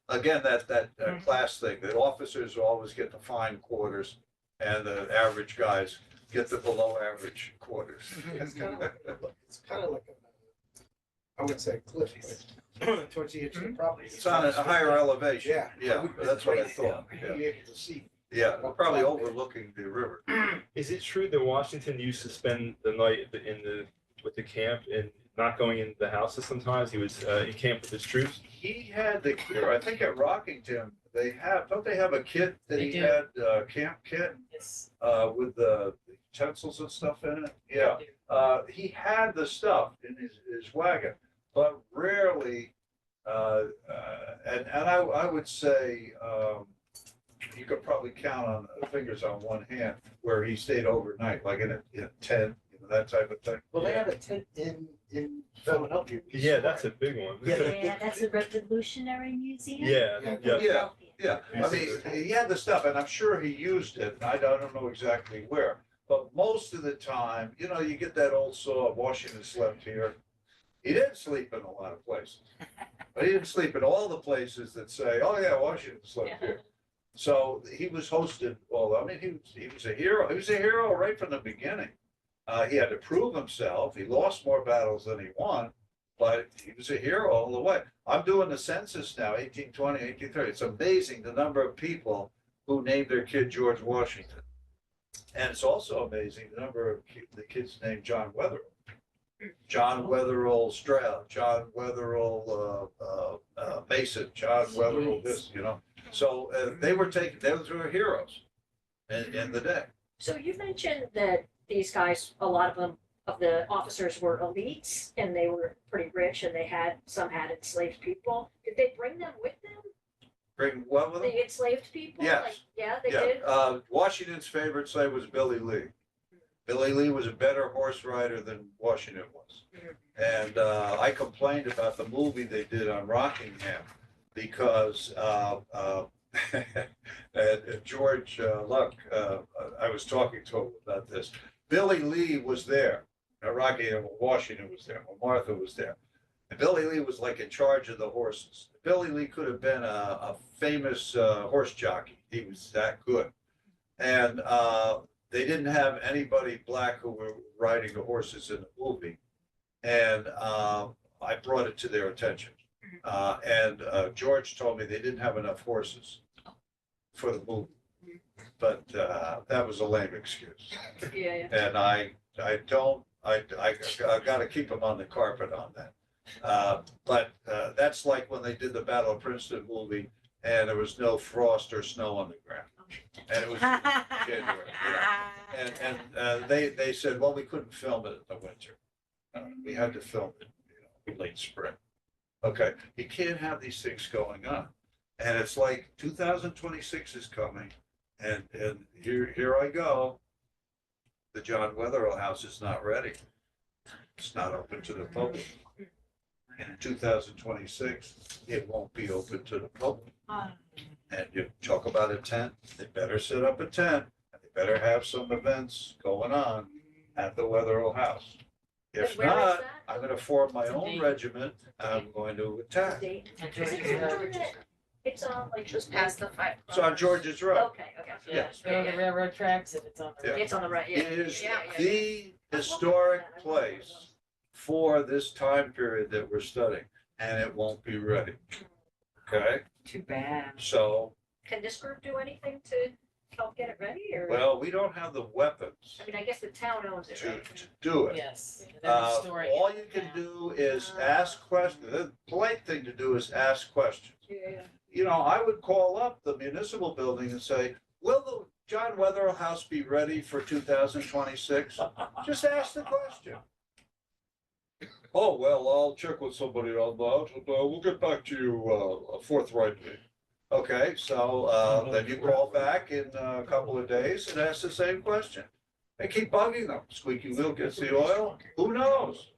Again, that class thing, the officers always get the fine quarters and the average guys get the below average quarters. It's kind of like I wouldn't say a cliff, but towards the edge of the property. It's on a higher elevation. Yeah. Yeah, that's what I thought. You'd be able to see. Yeah, probably overlooking the river. Is it true that Washington used to spend the night with the camp and not going into the houses sometimes? He was he camped with his troops. He had the, I think at Rockington, don't they have a kit that They he do. had, camp kit, Yes. with the utensils and stuff in it? Yeah. He had the stuff in his wagon, but rarely, and I would say, you could probably count on the fingers on one hand where he stayed overnight, like in a tent, that type of thing. Well, they had a tent in Philadelphia. Yeah, that's a big one. Yeah, that's the Revolutionary Museum. Yeah, yeah. Yeah. Yeah, I mean, he had the stuff, and I'm sure he used it, and I don't know exactly where. But most of the time, you get that old saw, Washington slept here. He didn't sleep in a lot of places. But he didn't sleep in all the places that say, oh yeah, Washington slept here. So he was hosted, well, I mean, he was a hero. He was a hero right from the beginning. He had to prove himself. He lost more battles than he won, but he was a hero all the way. I'm doing the census now, 1820, 1830. It's amazing the number of people who named their kid George Washington. And it's also amazing the number of the kids named John Wetherell. John Wetherell Stroud, John Wetherell Mason, John Wetherell this, So they were heroes in the day. So you mentioned that these guys, a lot of them, of the officers were elites and they were pretty rich and some had enslaved people. Did they bring them with them? Bring what with them? The enslaved people? Yes. Like, yeah, they Yeah, did? Washington's favorite slave was Billy Lee. Billy Lee was a better horse rider than Washington was. And I complained about the movie they did on Rockingham because George Luck, I was talking to him about this. Billy Lee was there. Rockingham, Washington was there. Martha was there. And Billy Lee was like in charge of the horses. Billy Lee could have been a famous horse jockey. He was that good. And they didn't have anybody black who were riding the horses in the movie. And I brought it to their attention. And George told me they didn't have enough horses for the movie. But that was a lame excuse. Yeah. And I got to keep them on the carpet on that. But that's like when they did the Battle of Princeton movie and there was no frost or snow on the ground. And it was January. And they said, well, we couldn't film it in the winter. We had to film it, in late spring. Okay, you can't have these things going on. And it's like 2026 is coming. And here I go. The John Wetherell House is not ready. It's not open to the public. And in 2026, it won't be open to the public. And you talk about a tent, they better set up a tent, and they better have some events going on at the Wetherell House. If And where is not, that? I'm gonna form my own regiment, and I'm going to attack. Date? And Is it George's something Road. that- It's on like Just past the fight. It's on George's Road. Okay. Yeah, it's on the railroad tracks and it's on the. Yeah. It's on the right, It yeah. is Yeah. the historic place for this time period that we're studying, and it won't be ready. Okay, Too bad. so Can this group do anything to help get it ready, or? Well, we don't have the weapons I mean, I guess the town owns it, to, right? to do it. Yes. They're restoring All it you can now. do is ask questions. The polite thing to do is ask questions. Yeah. You know, I would call up the municipal building and say, will the John Wetherell House be ready for 2026? Just ask the question. Oh, well, I'll check with somebody on that, and we'll get back to you forthrightly. Okay, so then you call back in a couple of days and ask the same question. And keep bugging them. Squeaky wheel gets the oil. Who knows?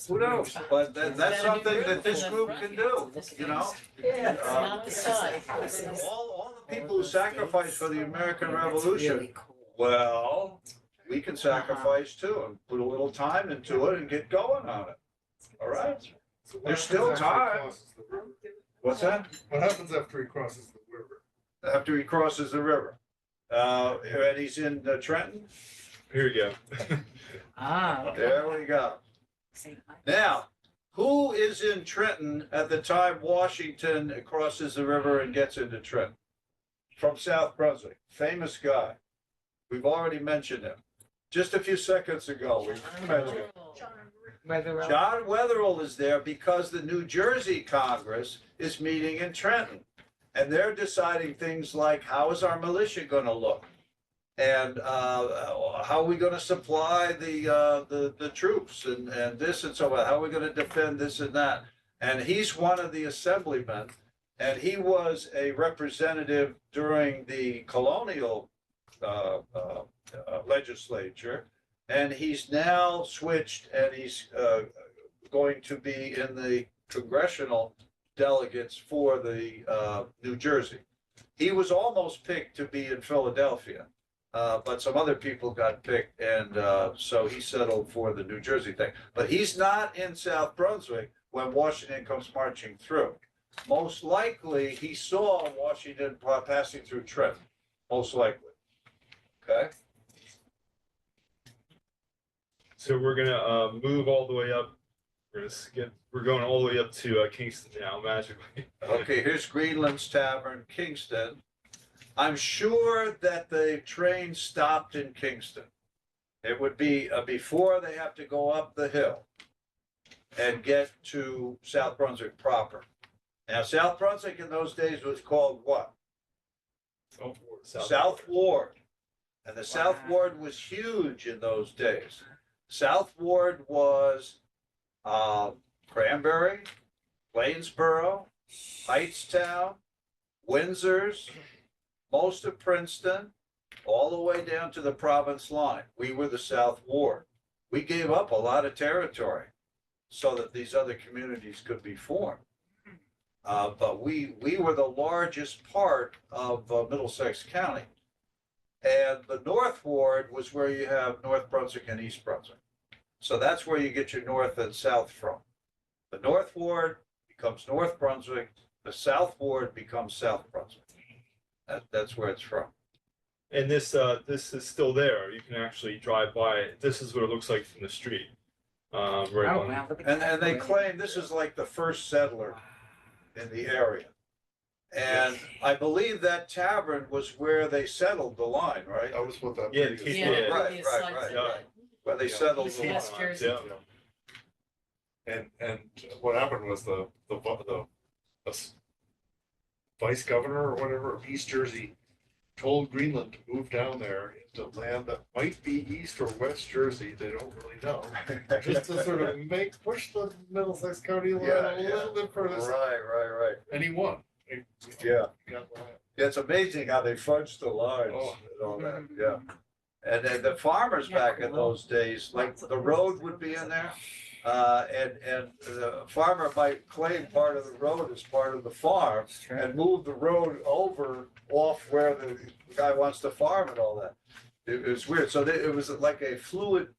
Who knows? But that's something that this group can do, you know? Yeah. It's not the size. All the people who sacrificed for the American Revolution, well, we can sacrifice too and put a little time into it and get going on it. All right? So what There's happens still after he time. crosses the river? What's that? What happens after he crosses the river? After he crosses the river. And he's in Trenton? Here you go. Ah. There we go. Now, who is in Trenton at the time Washington crosses the river and gets into Trenton? From South Brunswick, famous guy. We've already mentioned him. Just a few seconds ago, we mentioned him. John Wetherell is there because the New Jersey Congress is meeting in Trenton. And they're deciding things like, how is our militia gonna look? And how are we gonna supply the troops and this and so on? How are we gonna defend this and that? And he's one of the assemblymen, and he was a representative during the colonial legislature. And he's now switched and he's going to be in the congressional delegates for the New Jersey. He was almost picked to be in Philadelphia, but some other people got picked, and so he settled for the New Jersey thing. But he's not in South Brunswick when Washington comes marching through. Most likely, he saw Washington passing through Trenton, most likely. Okay? So we're gonna move all the way up. We're going all the way up to Kingston now, magically. Okay, here's Greenland's Tavern, Kingston. I'm sure that the train stopped in Kingston. It would be before they have to go up the hill and get to South Brunswick proper. Now, South Brunswick in those days was called what? South Ward. And the South Ward was huge in those days. South Ward was Cranberry, Plainsboro, Hightstown, Windsor's, most of Princeton, all the way down to the province line. We were the South Ward. We gave up a lot of territory so that these other communities could be formed. But we were the largest part of Middlesex County. And the North Ward was where you have North Brunswick and East Brunswick. So that's where you get your north and south from. The North Ward becomes North Brunswick, the South Ward becomes South Brunswick. That's where it's from. And this is still there. You can actually drive by it. This is what it looks like from the street. Right on. And they claim this is like the first settler in the area. And I believe that tavern was where they settled the line, right? That was what that. Yeah, previous- the Yeah, Yeah, right, previous right, slides right. said that. Where they settled the line. East Jersey. Yeah. And what happened was the vice governor or whatever of East Jersey told Greenland to move down there into land that might be East or West Jersey, they don't really know. Just to sort of push the Middlesex County line Yeah, a little bit further. south. Right. And he won. Yeah. He got the land. It's amazing how they fudged the lines Oh. and all that, yeah. And then the farmers back in those days, like the road would be in there. And the farmer might claim part of the road as part of the farm and move the road over off where the guy wants to farm and all that. It was weird. So it was like a fluid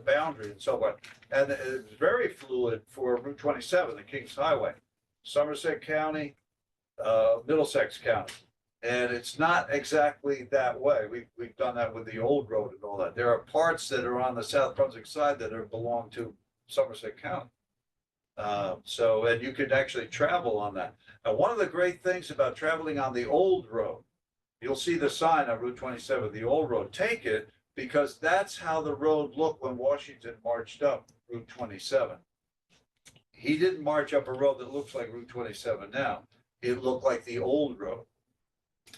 boundary and so on. And it was very fluid for Route 27, the Kings Highway, Somerset County, Middlesex County. And it's not exactly that way. We've done that with the old road and all that. There are parts that are on the South Brunswick side that belong to Somerset County. And you could actually travel on that. Now, one of the great things about traveling on the old road you'll see the sign on Route 27, the old road. Take it, because that's how the road looked when Washington marched up Route 27. He didn't march up a road that looks like Route 27 now. It looked like the old road.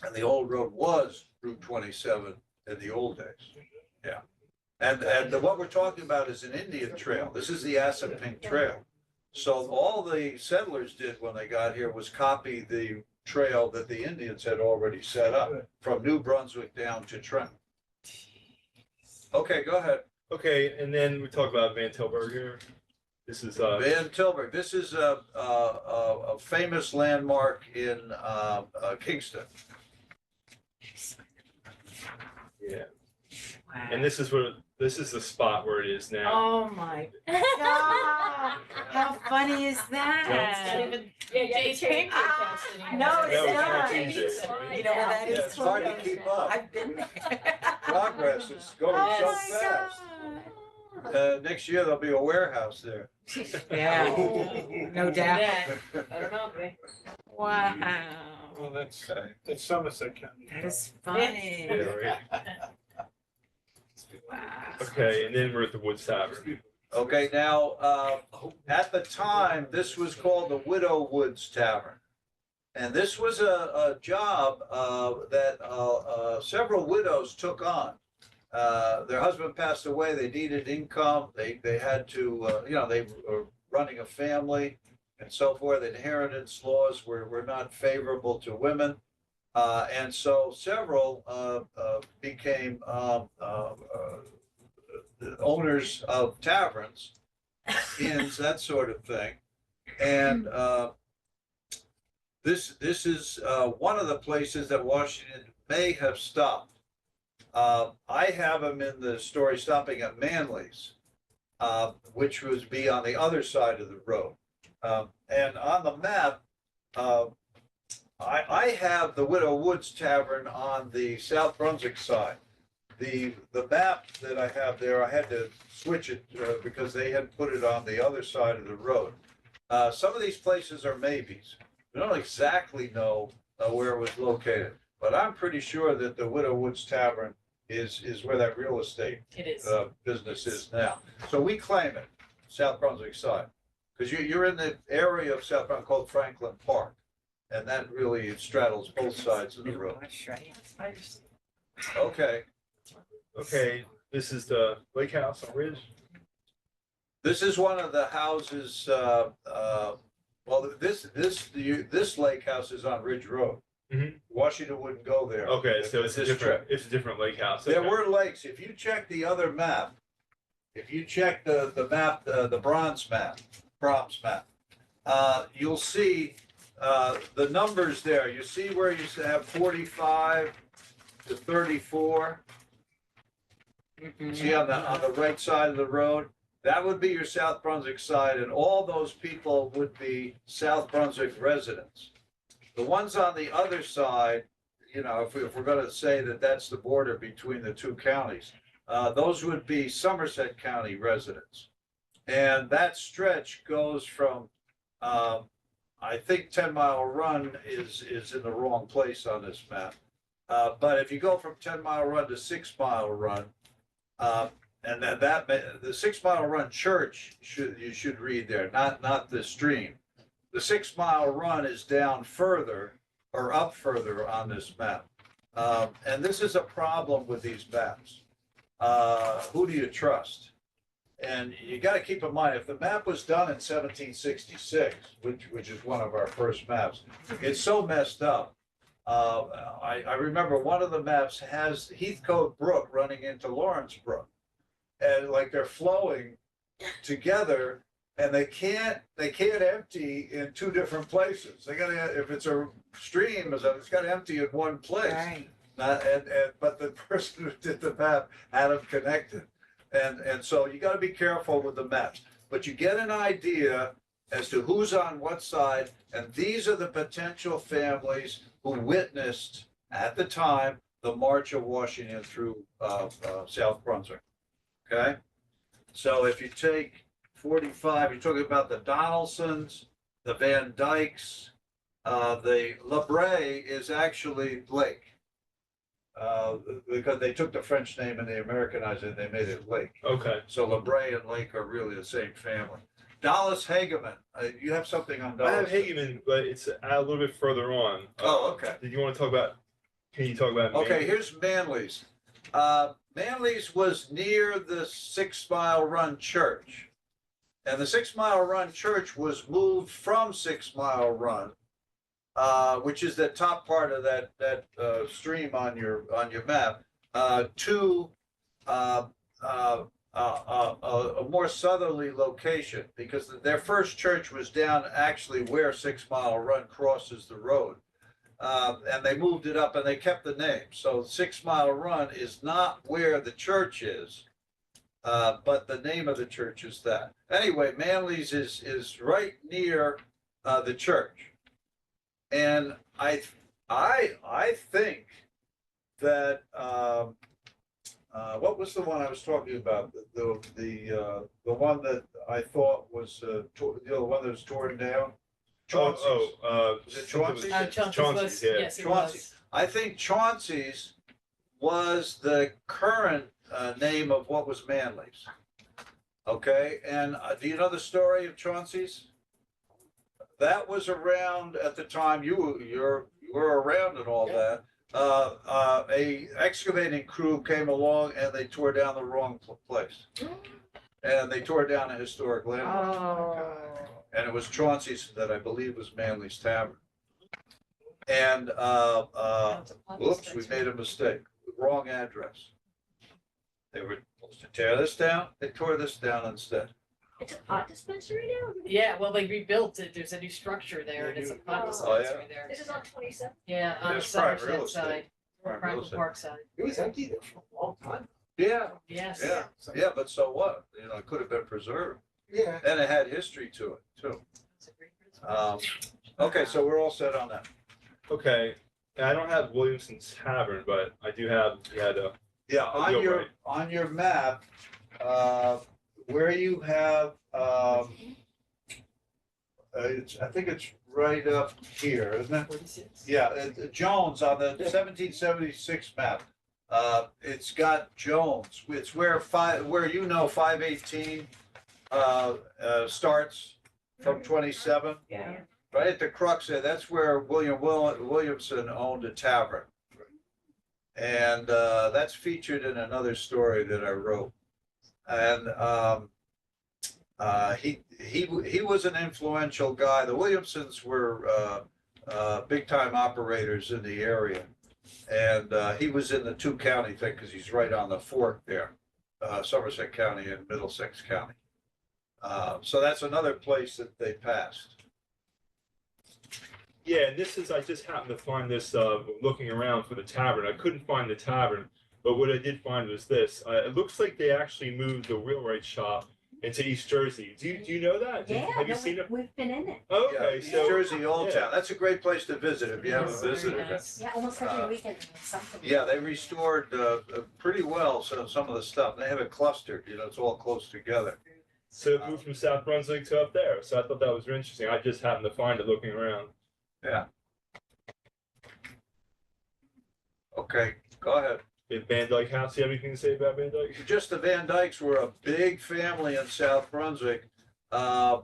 And the old road was Route 27 in the old days. Yeah. And what we're talking about is an Indian trail. This is the Assunpink Trail. So all the settlers did when they got here was copy the trail that the Indians had already set up from New Brunswick down to Trenton. Okay, go ahead. Okay, and then we talk about Van Tilburg here. This is Van Tilburg. This is a famous landmark in Kingston. yeah, and this is the spot where it is now. Oh my God, how funny is It's not that? even Yeah, Dave's yeah, picture Ah, house anymore. no, That it's was not. TJ, You know where that Yeah, is? it's hard to keep up. I've been there. Progress is going Oh so my fast. God. Next year, there'll be a warehouse there. Yeah, no doubt. Yeah, I don't know, man. Wow, Well, that's Somerset County. that is funny. Yeah, right. Wow. Okay, and then we're at the Woods Tavern. Okay, now, at the time, this was called the Widow Woods Tavern. And this was a job that several widows took on. Their husband passed away, they needed income, they had to, they were running a family and so forth. Inheritance laws were not favorable to women. And so several became owners of taverns, inns, that sort of thing. And this is one of the places that Washington may have stopped. I have him in the story stopping at Manly's, which would be on the other side of the road. And on the map, I have the Widow Woods Tavern on the South Brunswick side. The map that I have there, I had to switch it because they had put it on the other side of the road. Some of these places are maybes. We don't exactly know where it was located, but I'm pretty sure that the Widow Woods Tavern is where that real estate It is. business is now. So we claim it, South Brunswick side, because you're in the area of South Brunswick called Franklin Park, and that really straddles both sides of the road. Okay, Okay, this is the Lake House on Ridge. this is one of the houses. Well, this lake house is on Ridge Road. Mhm. Washington wouldn't go there. Okay, so it's a This different. trip. It's a different lake house. There Okay. were lakes. If you check the other map, if you check the map, the Brahms map, you'll see the numbers there. You see where you have 45 to 34. See on the right side of the road, that would be your South Brunswick side, and all those people would be South Brunswick residents. The ones on the other side, if we're going to say that that's the border between the two counties, those would be Somerset County residents. And that stretch goes from, I think 10 Mile Run is in the wrong place on this map. But if you go from 10 Mile Run to 6 Mile Run, and the 6 Mile Run church you should read there, not the stream. The 6 Mile Run is down further or up further on this map. And this is a problem with these maps. Who do you trust? And you got to keep in mind, if the map was done in 1766, which is one of our first maps, it's so messed up. I remember one of the maps has Heathcote Brook running into Lawrence Brook, and like they're flowing together, and they can't empty in two different places. They got to, if it's a stream, it's got to empty in one place. Right. But the person who did the map had them connected, and so you got to be careful with the maps. But you get an idea as to who's on what side, and these are the potential families who witnessed at the time the March of Washington through South Brunswick. Okay, so if you take 45, you're talking about the Donaldsons, the Van Dykes, the LeBray is actually Blake. because they took the French name and they Americanized it, and they made it Lake. Okay. So LeBray and Lake are really the same family. Dallas Hageman, you have something on I have Dallas? Hageman, but it's a little bit further on. Oh, okay. Did you want to talk about, can you talk about? Okay, Maine? here's Manly's. Manly's was near the 6 Mile Run Church. And the 6 Mile Run Church was moved from 6 Mile Run, which is the top part of that stream on your map, to a more southerly location, because their first church was down actually where 6 Mile Run crosses the road. And they moved it up and they kept the name. So 6 Mile Run is not where the church is, but the name of the church is that. Anyway, Manly's is right near the church. And I think that what was the one I was talking about? The one that I thought was the one that was torn down. Chauncey's. Was it Chauncey's? Chauncey's, was, yeah. yes, it Chauncey. was. I think Chauncey's was the current name of what was Manly's. Okay, and do you know the story of Chauncey's? That was around at the time you were around and all that. A excavating crew came along and they tore down the wrong place, and they tore down a historic landmark. Oh. And it was Chauncey's that I believe was Manly's Tavern. And whoops, we made a mistake. Wrong address. They were supposed to tear this down. They tore this down instead. It's a pot dispensary now? Yeah, well, they rebuilt it. There's a new structure there and it's a pot Oh, yeah. dispensary there. This is on 27. Yeah, on the It's prime real Somerset estate. side, Prime real Franklin estate. Park side. It was empty there for a long time. Yeah, Yes. yeah, yeah, but so what? You know, it could have been preserved. Yeah. And it had history to it too. It's a great preservation. Okay, so we're all set on that. Okay, and I don't have Williamson's Tavern, but I do have, Yeah, You're right. on your map, where you have, I think it's right up here, isn't it? 46. Yeah, Jones on the 1776 map. It's got Jones. It's where 518 starts from 27. Yeah. Right at the crux there, that's where Williamson owned a tavern. And that's featured in another story that I wrote. And he was an influential guy. The Williamsons were big time operators in the area. And he was in the 2-county thing because he's right on the fork there, Somerset County and Middlesex County. So that's another place that they passed. yeah, and this is, I just happened to find this, looking around for the tavern. I couldn't find the tavern, but what I did find was this. It looks like they actually moved the wheelwright shop into East Jersey. Do you know that? Yeah, Have you no, seen it? we've been in it. Okay, East so. Jersey Old yeah. Town. That's a great place to visit if you haven't Yes, very visited it. nice. Yeah, almost every weekend there's something. Yeah, they restored pretty well some of the stuff. They have it clustered, you know, it's all close together. So it moved from South Brunswick to up there. So I thought that was interesting. I just happened to find it looking around. Yeah. Okay, go ahead. In Van Dyke House, you have anything to say about Van Dyke? Just the Van Dykes were a big family in South Brunswick. There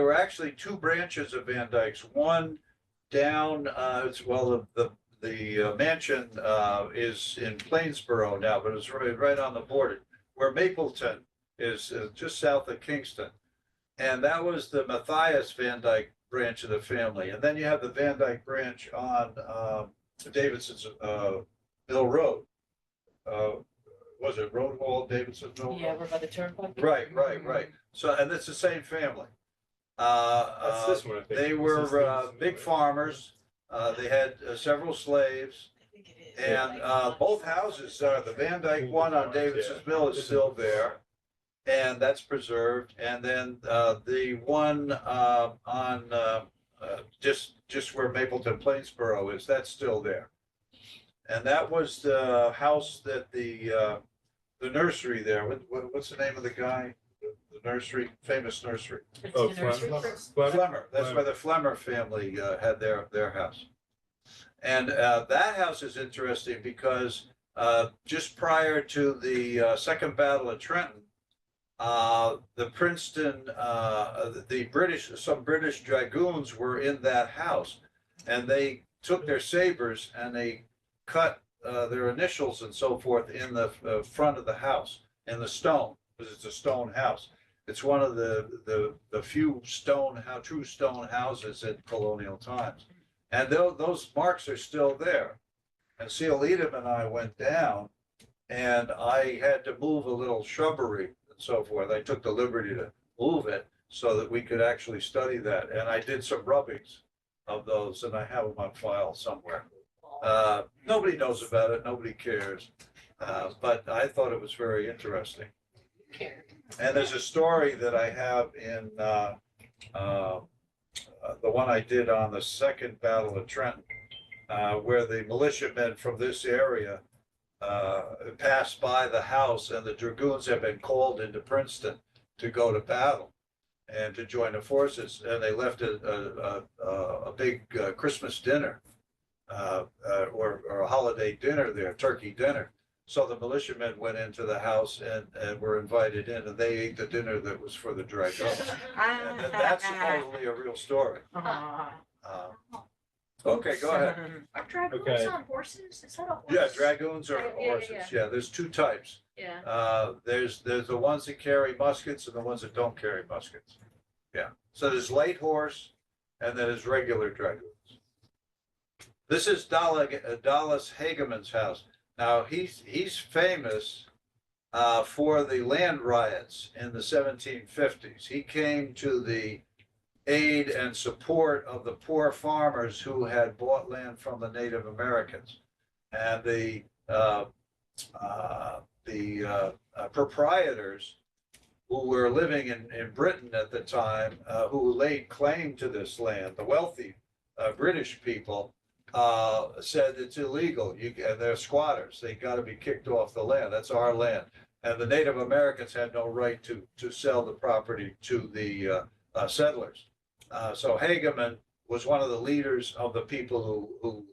were actually 2 branches of Van Dykes. One down, the mansion is in Plainsboro now, but it's right on the border, where Mapleton is just south of Kingston. And that was the Matthias Van Dyke branch of the family. And then you have the Van Dyke branch on Davidson's Mill Road. Was it Road Hall, Davidson's Mill Road? Yeah, we're by the turnpike. Right. So, and it's the same family. That's this one, I think. They This were is the- big farmers. They had several slaves. I think it is. And both houses, the Van Dyke one on Davidson's Mill is still there. And that's preserved. And then the one on just where Mapleton Plainsboro is, that's still there. And that was the house that the nursery there, what's the name of the guy? The nursery, famous nursery. Oh, Nursery. Flemmer. Flemmer, that's where the Flemmer family had their house. And that house is interesting because just prior to the Second Battle of Trenton, the Princeton, some British dragoons were in that house, and they took their sabers and they cut their initials and so forth in the front of the house, in the stone, because it's a stone house. It's one of the few true stone houses in colonial times. And those marks are still there. And Seal Edom and I went down, and I had to move a little shrubbery and so forth. I took the liberty to move it so that we could actually study that. And I did some rubbings of those, and I have them on file somewhere. Nobody knows about it, nobody cares. But I thought it was very interesting. And there's a story that I have in the one I did on the Second Battle of Trenton, where the militiamen from this area passed by the house, and the dragoons had been called into Princeton to go to battle and to join the forces, and they left a big Christmas dinner or a holiday dinner there, turkey dinner. So the militiamen went into the house and were invited in, and they ate the dinner that was for the dragoons. And that's supposedly a real story. Okay, go ahead. Are dragoons Okay. on horses? Is that a horse? Yeah, dragoons are Yeah. horses. Yeah, there's two types. Yeah. There's the ones that carry muskets and the ones that don't carry muskets. Yeah. So there's light horse, and then there's regular dragoons. This is Dallas Hageman's house. Now he's famous for the land riots in the 1750s. He came to the aid and support of the poor farmers who had bought land from the Native Americans, and the proprietors who were living in Britain at the time, who laid claim to this land, the wealthy British people, said it's illegal. They're squatters. They got to be kicked off the land. That's our land. And the Native Americans had no right to sell the property to the settlers. So Hageman was one of the leaders of the people who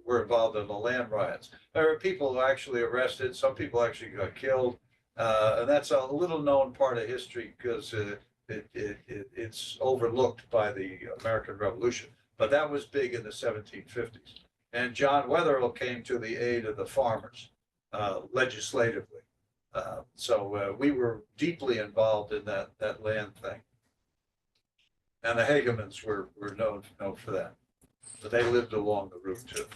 were involved in the land riots. There were people who actually arrested. Some people actually got killed. And that's a little known part of history because it's overlooked by the American Revolution. But that was big in the 1750s. And John Wetherell came to the aid of the farmers legislatively. So we were deeply involved in that land thing. And the Hagemans were known for that. But they lived along the route too.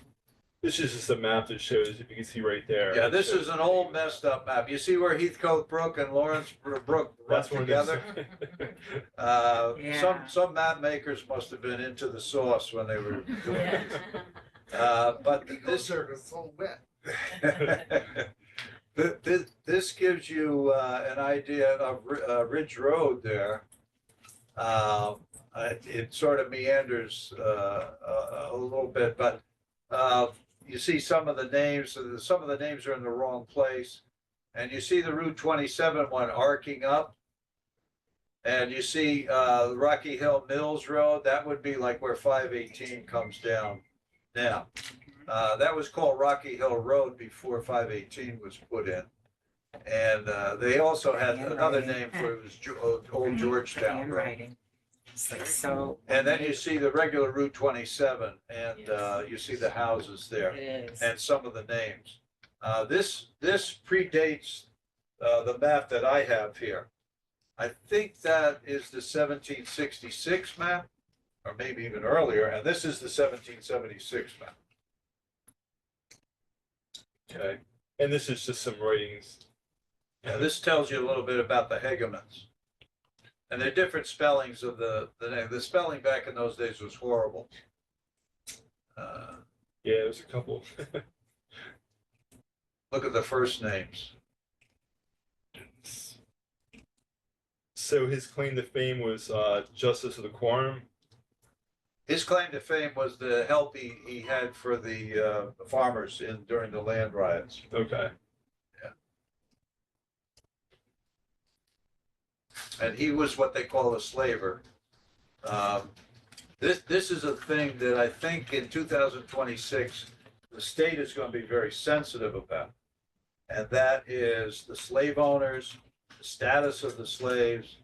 This is just a map that shows, if you can see right there. Yeah, this is an old messed up map. You see where Heathcote Brook and Lawrence Brook run That's one of those- together? Some map makers must have been into the sauce when they were doing it. But This is so wet. this gives you an idea of Ridge Road there. It sort of meanders a little bit, but you see some of the names are in the wrong place. And you see the Route 27 one arcing up. And you see Rocky Hill Mills Road, that would be like where 518 comes down now. That was called Rocky Hill Road before 518 was put in. And they also had another name for it, was Old Georgetown Road. Handwriting. It's like so. And then you see the regular Route 27, and you see the houses there It is. and some of the names. This predates the map that I have here. I think that is the 1766 map, or maybe even earlier, and this is the 1776 map. Okay, and this is just some writings. Yeah, this tells you a little bit about the Hagemans. And there are different spellings of the name. The spelling back in those days was horrible. Yeah, there's a couple. Look at the first names. So his claim to fame was justice of the quorum. His claim to fame was the help he had for the farmers during the land riots. Okay. And he was what they call a slaver. this is a thing that I think in 2026, the state is going to be very sensitive about. And that is the slave owners, the status of the slaves,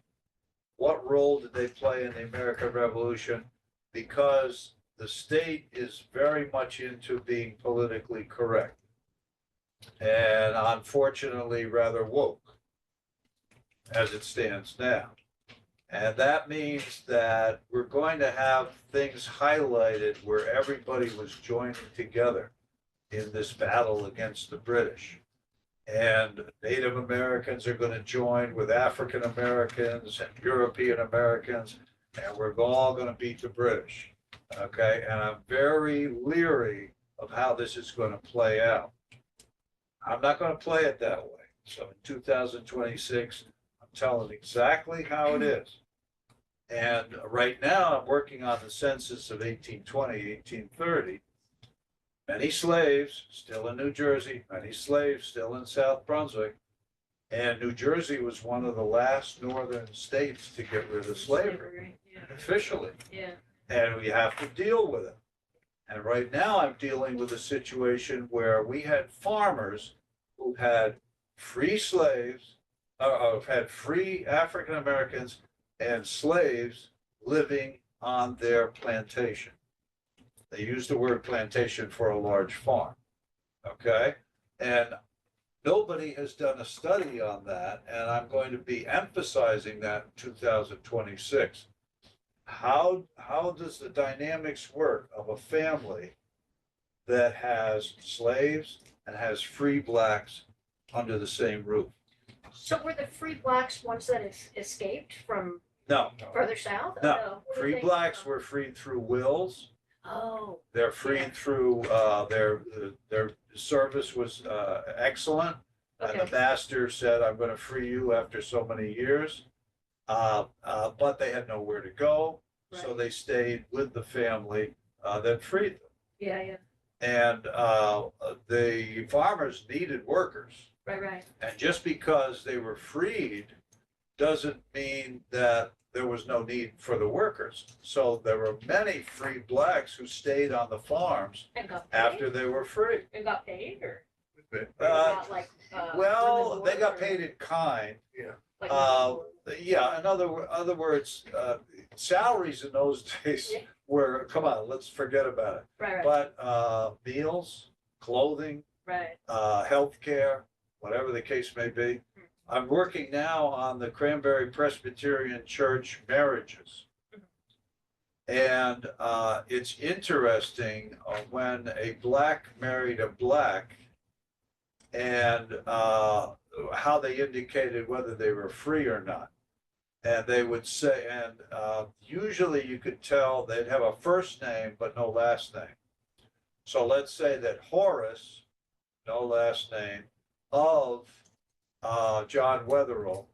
what role did they play in the American Revolution? Because the state is very much into being politically correct. And unfortunately, rather woke as it stands now. And that means that we're going to have things highlighted where everybody was joining together in this battle against the British. And Native Americans are going to join with African Americans and European Americans, and we're all going to beat the British. Okay, and I'm very leery of how this is going to play out. I'm not going to play it that way. So in 2026, I'm telling exactly how it is. And right now, I'm working on the census of 1820, 1830. Many slaves still in New Jersey, many slaves still in South Brunswick. And New Jersey was one of the last northern states to get rid of slavery officially. Yeah. And we have to deal with it. And right now I'm dealing with a situation where we had farmers who had free slaves, had free African Americans and slaves living on their plantation. They use the word plantation for a large farm, okay? And nobody has done a study on that, and I'm going to be emphasizing that in 2026. How does the dynamics work of a family that has slaves and has free blacks under the same roof? So were the free blacks ones that escaped from No, further south? no. What did Free they- blacks were freed through wills. Oh, They're freed through, their service was excellent. And the okay, master said, I'm going to free you after so many years. But they had nowhere to go. So Right. they stayed with the family that freed them. yeah, And the farmers needed workers. right. And just because they were freed doesn't mean that there was no need for the workers. So there were many free blacks who stayed on the farms And got paid? after they were free. And got paid or? Uh, Like, Well, women they got or- paid in kind. like Yeah, in other words, salaries in those days Yeah. were, come on, let's forget about it. Right, But meals, clothing, right. healthcare, whatever the case may be. I'm working now on the Cranberry Presbyterian Church marriages. And it's interesting when a black married a black and how they indicated whether they were free or not. And they would say, and usually you could tell they'd have a first name but no last name. So let's say that Horace, no last name, of John Wetherill,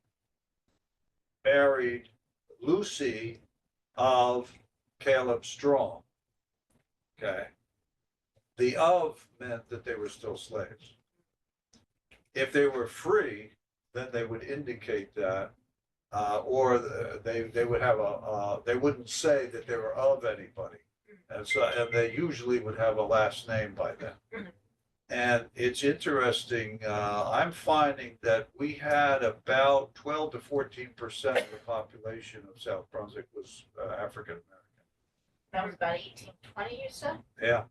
married Lucy of Caleb Strong. Okay. The of meant that they were still slaves. If they were free, then they would indicate that, or they would have they wouldn't say that they were of anybody. And so, and they usually would have a last name by then. And it's interesting, I'm finding that we had about 12 to 14% of the population of South Brunswick was African American. That was about 1820, you said? Yeah,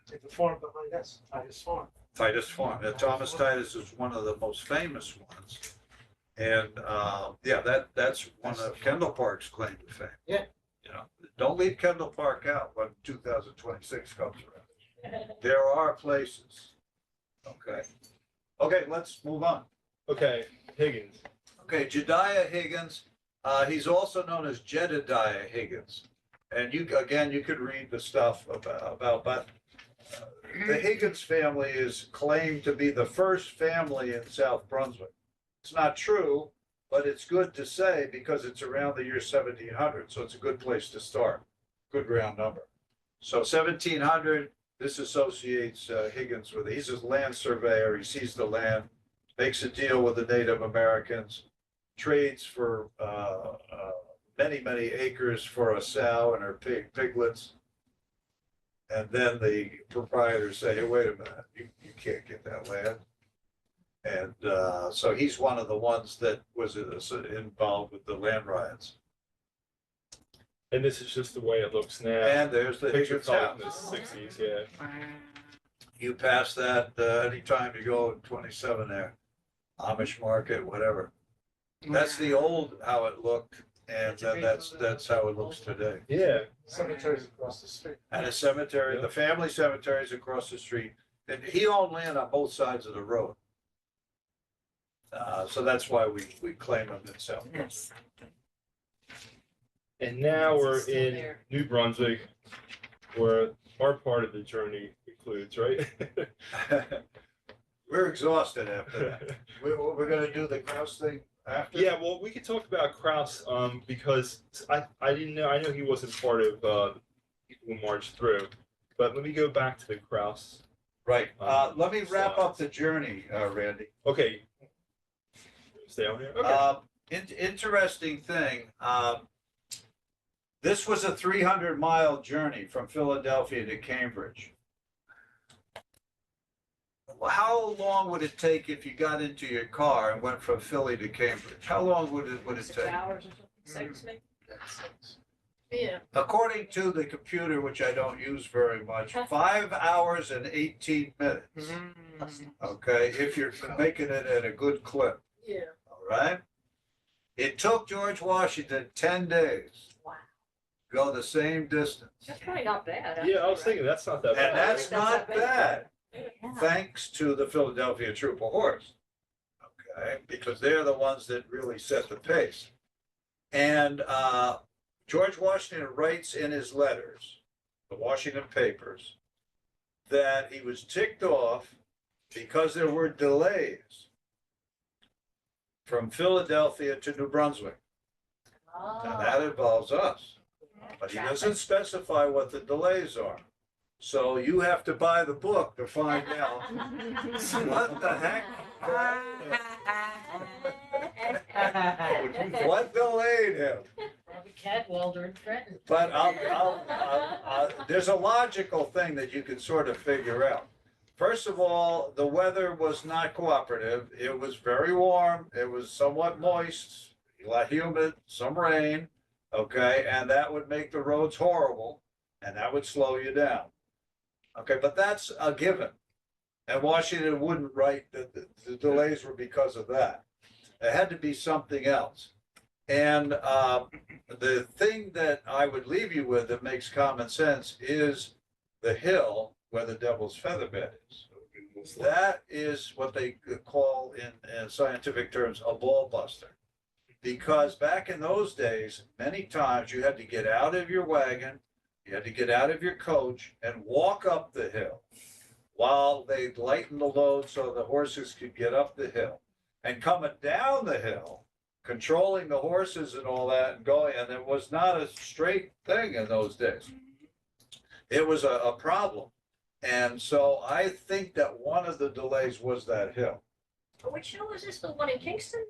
Take the farm behind us, Titus Farm. Titus Farm. Thomas Titus is one of the most famous ones. And yeah, that's one of Kendall Park's claim to fame. Yeah. You know, don't leave Kendall Park out when 2026 comes around. There are places. Okay. Okay, let's move on. Okay, Higgins. Okay, Jedidiah Higgins, he's also known as Jedediah Higgins. And you, again, you could read the stuff about but the Higgins family is claimed to be the first family in South Brunswick. It's not true, but it's good to say because it's around the year 1700, so it's a good place to start. Good round number. So 1700, this associates Higgins with it. He's a land surveyor. He sees the land, makes a deal with the Native Americans, trades for many, many acres for a sow and her piglets. And then the proprietors say, hey, wait a minute, you can't get that land. And so he's one of the ones that was involved with the land riots. And this is just the way it looks now. And there's the Picture Higgins called in the house. sixties, yeah. You pass that anytime you go in 27 there, Amish market, whatever. That's the old how it looked, and that's how it looks today. Yeah. Cemeteries across the street. And a cemetery, the family cemetery is across the street, and he owned land on both sides of the road. So that's why we claim him in South Brunswick. Yes. And now we're Still in there. New Brunswick, where our part of the journey concludes, right? We're exhausted after that. We're gonna do the Kraus thing after? Yeah, well, we could talk about Kraus, because I didn't know, I know he wasn't part of, people who marched through, but let me go back to the Kraus. Right, let me wrap up the journey, Randy. Okay. Stay on here, okay. Interesting thing, this was a 300-mile journey from Philadelphia to Cambridge. How long would it take if you got into your car and went from Philly to Cambridge? How long would it take? 6 hours or something, 6 maybe? Yeah. According to the computer, which I don't use very much, 5 hours and 18 minutes. Okay, if you're making it at a good clip, Yeah. all right? It took George Washington 10 days. Wow. Go the same distance. That's probably not bad. Yeah, I was actually, thinking, that's not that bad. And that's not bad, right? thanks to the Philadelphia Troop of Horse. Okay, because they're the ones that really set the pace. And George Washington writes in his letters, the Washington papers, that he was ticked off because there were delays from Philadelphia to New Brunswick. And that involves us. But he doesn't specify what the delays are. So you have to buy the book to find out what the heck. What delayed him? Probably Cadwalder and Trenton. But there's a logical thing that you can sort of figure out. First of all, the weather was not cooperative. It was very warm. It was somewhat moist, a lot humid, some rain. Okay, and that would make the roads horrible, and that would slow you down. Okay, but that's a given. And Washington wouldn't write that the delays were because of that. It had to be something else. And the thing that I would leave you with that makes common sense is the hill where the Devil's Feather Bed is. That is what they call in scientific terms a ball buster. Because back in those days, many times you had to get out of your wagon, you had to get out of your coach and walk up the hill while they lightened the load so the horses could get up the hill. And coming down the hill, controlling the horses and all that and going, and it was not a straight thing in those days. It was a problem. And so I think that one of the delays was that hill. Which hill is this, the one in Kingston?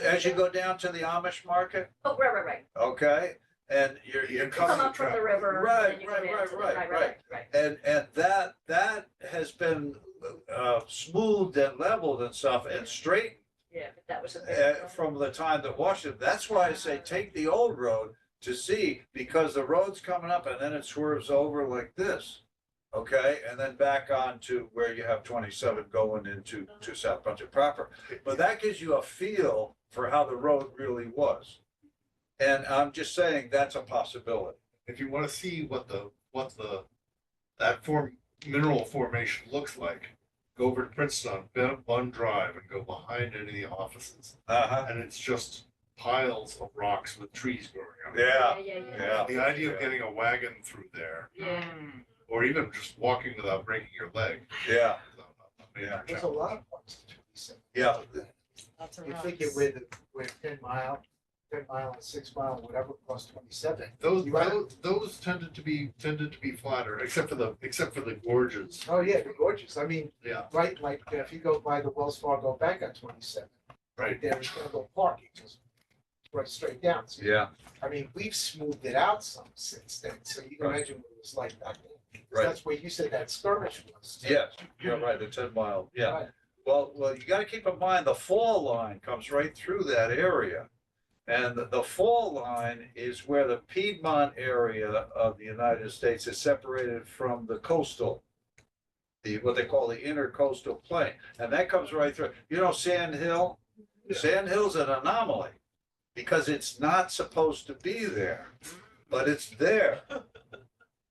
As you go down to the Amish market, Oh, right. okay, and you're Come coming. up from the river. Right, and then you go down to the- right. And that has been smoothed and leveled and stuff and straightened Yeah, but that was a big. from the time that Washington, that's why I say take the old road to see, because the road's coming up and then it swerves over like this. Okay, and then back on to where you have 27 going into South Brunswick proper. But that gives you a feel for how the road really was. And I'm just saying that's a possibility. If you want to see what that mineral formation looks like, go over to Princeton on Bennett Bun Drive and go behind any of the offices. Uh-huh. And it's just piles of rocks with trees growing on it. Yeah. The idea of getting a wagon through there, Yeah. or even just walking without breaking your leg. Yeah. Yeah. There's a lot of points to 27. Yeah. Lots of You rocks. figure with 10 mile and 6 mile, whatever, plus 27. Those You want- those tended to be flatter, except for the gorges. Oh, yeah, they're gorgeous. I mean, Yeah. right, like if you go by the Wells Fargo Bank on 27, Right. there in Kendall Park, it goes right straight down. So, Yeah, I mean, we've smoothed it out some since then, so you can Right. imagine what it was like back then. Right. That's where you said that skirmish was. too. yes, you're right, the 10 mile, yeah. Right. Well, you gotta keep in mind, the fall line comes right through that area. And the fall line is where the Piedmont area of the United States is separated from the coastal, what they call the intercoastal plain, and that comes right through. You know, Sand Hill? Sand Hill's an anomaly, because it's not supposed to be there, but it's there.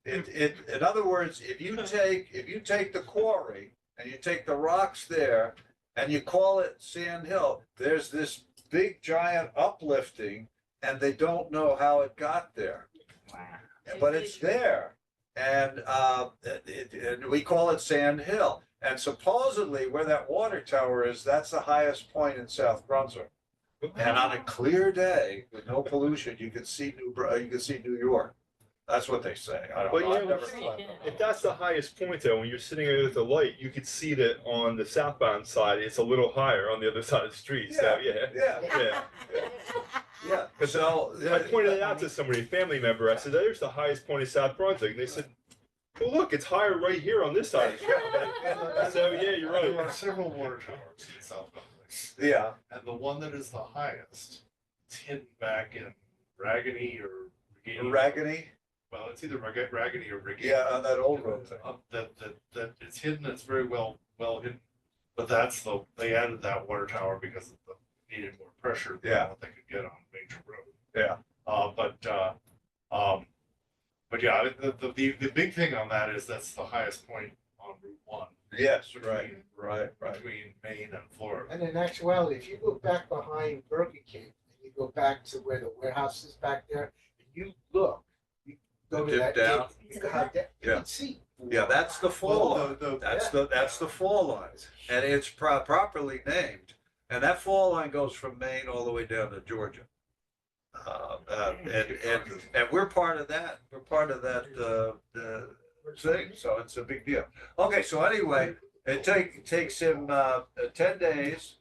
In other words, if you take the quarry and you take the rocks there and you call it Sand Hill, there's this big giant uplifting and they don't know how it got there. But it's there. And and we call it Sand Hill. And supposedly where that water tower is, that's the highest point in South Brunswick. And on a clear day with no pollution, you can see New York. That's what they say. I don't But know. I've you never know, climbed up. if that's the highest point though, when you're sitting there with the light, you could see that on the southbound side, it's a little higher on the other side of the street. So, yeah. Yeah. So I pointed it out to somebody, a family member. I said, "There's the highest point in South Brunswick." And they said, "Well, look, it's higher right here on this side of the street." So, yeah, you're There are right. several water towers in South Brunswick. Yeah. And the one that is the highest, it's hidden back in Raggedy or Regina. Raggedy. Well, it's either Raggedy or Regina. Yeah, on that old road thing. That it's hidden, it's very well hidden. But they added that water tower because of the needed more pressure than Yeah. what they could get on a major road. Yeah. But yeah, the big thing on that is that's the highest point on Route 1. Yes, right. Between Maine and Florida. And in actuality, if you go back behind Burger King, and you go back to where the warehouse is back there, and you look, you go to Dip that. down. You Yeah. can see. Yeah, that's the fall Well, line. That's the fall line. And it's properly named. And that fall line goes from Maine all the way down to Georgia. And we're part of that. We're part of that thing. So it's a big deal. Okay, so anyway, it takes him 10 days.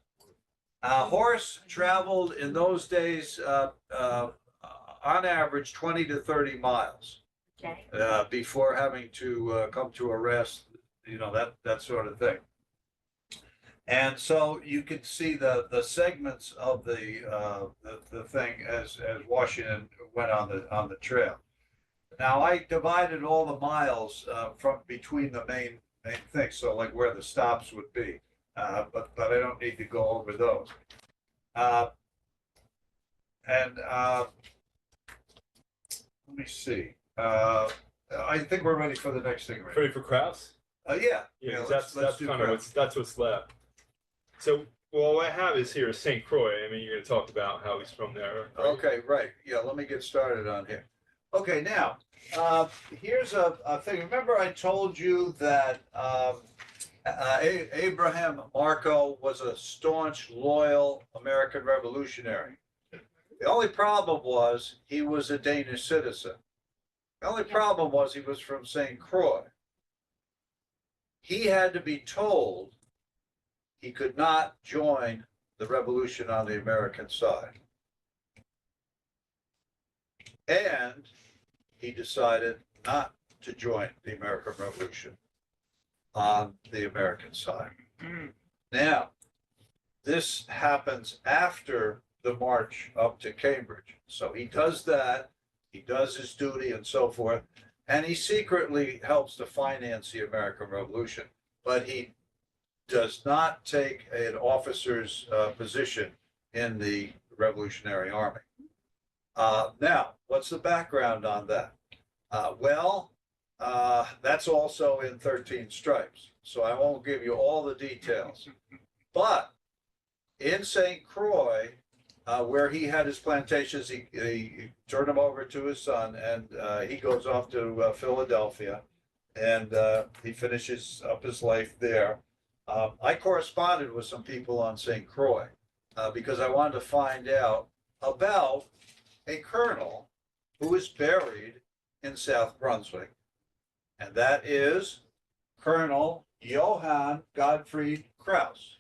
Horse traveled in those days on average 20 to 30 miles Okay. before having to come to a rest, that sort of thing. And so you could see the segments of the thing as Washington went on the trail. Now I divided all the miles from between the main things, so like where the stops would be, but I don't need to go over those. Let me see. I think we're ready for the next thing, right? Ready for Kraus? Yeah. Yeah, 'cause let's that's do kind of Kraus. that's what's left. So, well, what I have is here St. Croix. I mean, you're going to talk about how he's from there. Right? Okay, right. Yeah, let me get started on here. Okay, now, here's a thing. Remember I told you that Abraham Marco was a staunch, loyal American revolutionary. The only problem was he was a Danish citizen. The only problem was he was from St. Croix. He had to be told he could not join the revolution on the American side. And he decided not to join the American Revolution on the American side. Now, this happens after the march up to Cambridge. So he does that, he does his duty and so forth, and he secretly helps to finance the American Revolution, but he does not take an officer's position in the Revolutionary Army. Now, what's the background on that? That's also in 13 Stripes, so I won't give you all the details. But in St. Croix, where he had his plantations, he turned them over to his son, and he goes off to Philadelphia, and he finishes up his life there. I corresponded with some people on St. Croix because I wanted to find out about a colonel who is buried in South Brunswick, and that is Colonel Johann Gottfried Kraus.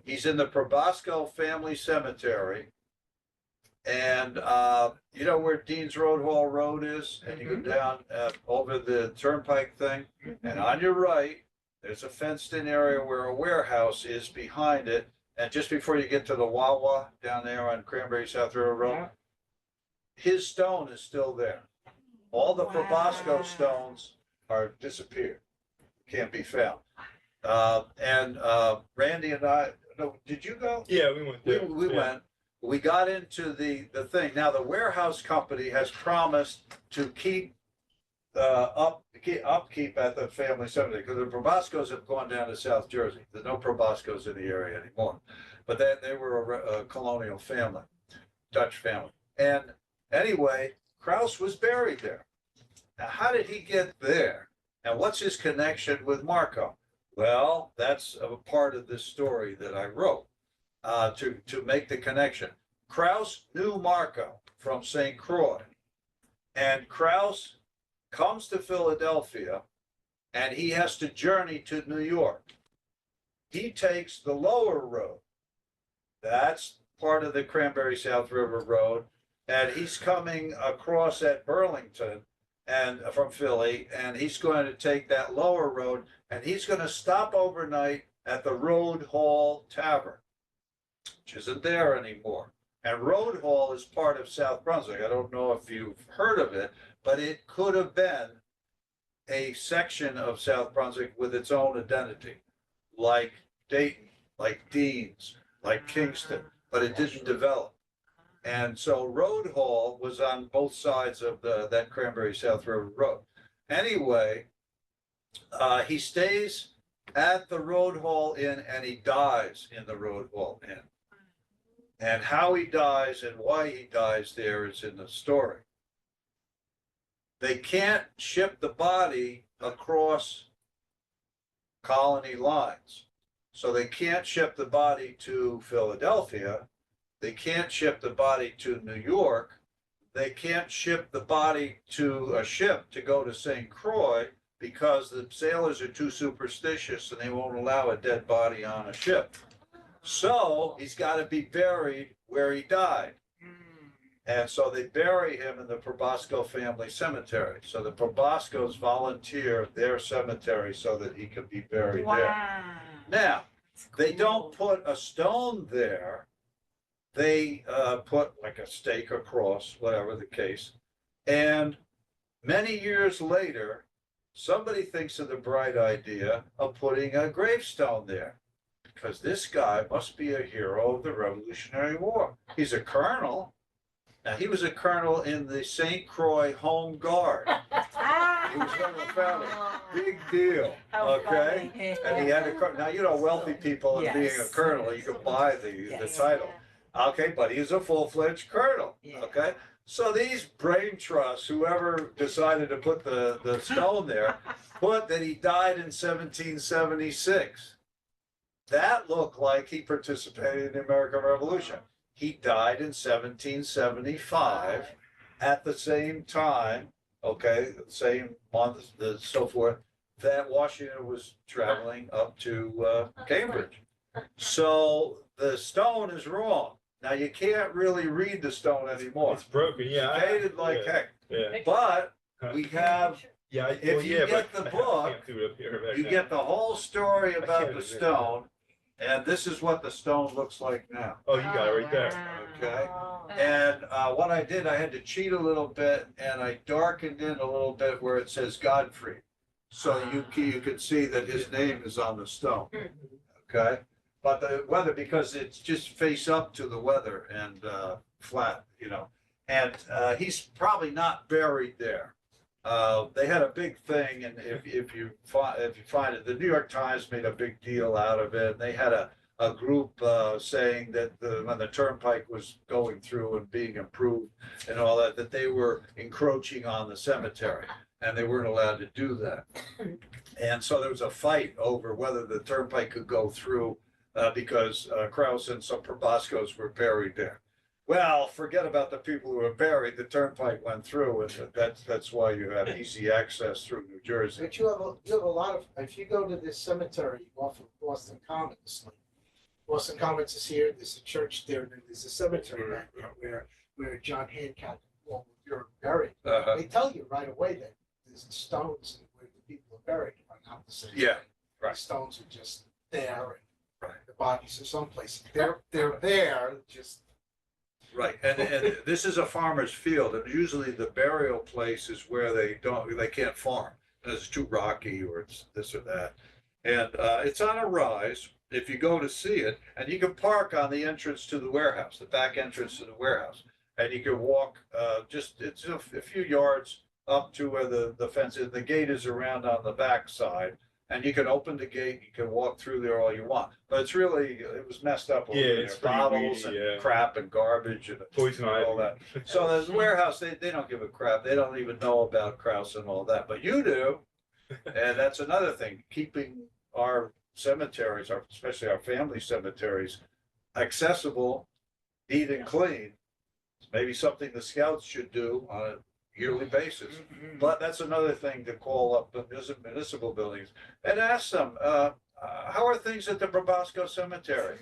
He's in the Probasco Family Cemetery And, you know where Dean's Road Hall Road is? And you go down, over the turnpike thing, and on your right, there's a fenced-in area where a warehouse is behind it. And just before you get to the Wawa down there on Cranberry South River Road, his stone is still there. All the Probosco stones are disappeared, can't be found. And Randy and I, no, did you go? Yeah, we went there. We Yeah. went, we got into the thing. Now, the warehouse company has promised to keep upkeep at the family cemetery, because the Proboscos have gone down to South Jersey. There's no Proboscos in the area anymore. But they were a colonial family, Dutch family. And anyway, Krauss was buried there. Now, how did he get there? And what's his connection with Marco? Well, that's a part of this story that I wrote to make the connection. Krauss knew Marco from St. Croix, and Krauss comes to Philadelphia, and he has to journey to New York. He takes the lower road. That's part of the Cranberry South River Road, and he's coming across at Burlington and from Philly, and he's going to take that lower road, and he's going to stop overnight at the Road Hall Tavern, which isn't there anymore. And Road Hall is part of South Brunswick. I don't know if you've heard of it, but it could have been a section of South Brunswick with its own identity, like Dayton, like Deans, like Kingston, but it didn't develop. And so Road Hall was on both sides of that Cranberry South River Road. Anyway, he stays at the Road Hall Inn, and he dies in the Road Hall Inn. And how he dies and why he dies there is in the story. They can't ship the body across colony lines. So they can't ship the body to Philadelphia. They can't ship the body to New York. They can't ship the body to a ship to go to St. Croix because the sailors are too superstitious and they won't allow a dead body on a ship. So he's got to be buried where he died. And so they bury him in the Probosco family cemetery. So the Proboscos volunteer their cemetery so that he can be buried there. Now, they don't put a stone there. They put like a stake across, whatever the case. And many years later, somebody thinks of the bright idea of putting a gravestone there, because this guy must be a hero of the Revolutionary War. He's a colonel. Now, he was a colonel in the St. Croix Home Guard. He was one of the founders. Big deal, okay? And he had a, now, you know, wealthy people and being a colonel, you could buy the title. Okay, but he's a full-fledged colonel, okay? So these brain trusts, whoever decided to put the stone there, put that he died in 1776. That looked like he participated in the American Revolution. He died in 1775 at the same time, okay, same month, so forth, that Washington was traveling up to Cambridge. So the stone is wrong. Now, you can't really read the stone anymore. It's broken, yeah. It's dated like heck. Yeah. But we have, Yeah. if you get the book, you get the whole story about the stone, and this is what the stone looks like now. Oh, you got it right there. Okay. And what I did, I had to cheat a little bit, and I darkened in a little bit where it says Godfrey. So you could see that his name is on the stone. Okay. But the weather, because it's just face up to the weather and flat, you know. And he's probably not buried there. They had a big thing, and if you find it, the New York Times made a big deal out of it. They had a group saying that when the turnpike was going through and being improved and all that, that they were encroaching on the cemetery, and they weren't allowed to do that. And so there was a fight over whether the turnpike could go through because Krauss and some Proboscos were buried there. Well, forget about the people who were buried. The turnpike went through, and that's why you have easy access through New Jersey. But you have a lot of, if you go to this cemetery off of Boston Commons, like Boston Commons is here, there's a church there, and then there's a cemetery back there where where John Hancock and Paul Revere are buried. Uh-huh. They tell you right away that there's stones where the people are buried, if I'm not mistaken. Yeah, right. The stones are just there, and Right. the bodies are someplace. They're there, just Right, and this is a farmer's field, and usually the burial place is where they can't farm. It's too rocky, or it's this or that. And it's on a rise if you go to see it, and you can park on the entrance to the warehouse, the back entrance to the warehouse. And you can walk it's a few yards up to where the fence is. The gate is around on the back side. And you can open the gate, you can walk through there all you want, but it's really, it was messed up over Yeah, there. it's pretty Bottles weedy, and yeah. crap and garbage and Poison all ivy. that. So the warehouse, they don't give a crap. They don't even know about grouse and all that, but you do. And that's another thing, keeping our cemeteries, especially our family cemeteries, accessible, neat and clean. Maybe something the scouts should do on a yearly basis. But that's another thing to call up the municipal buildings and ask them, how are things at the Probosco Cemetery?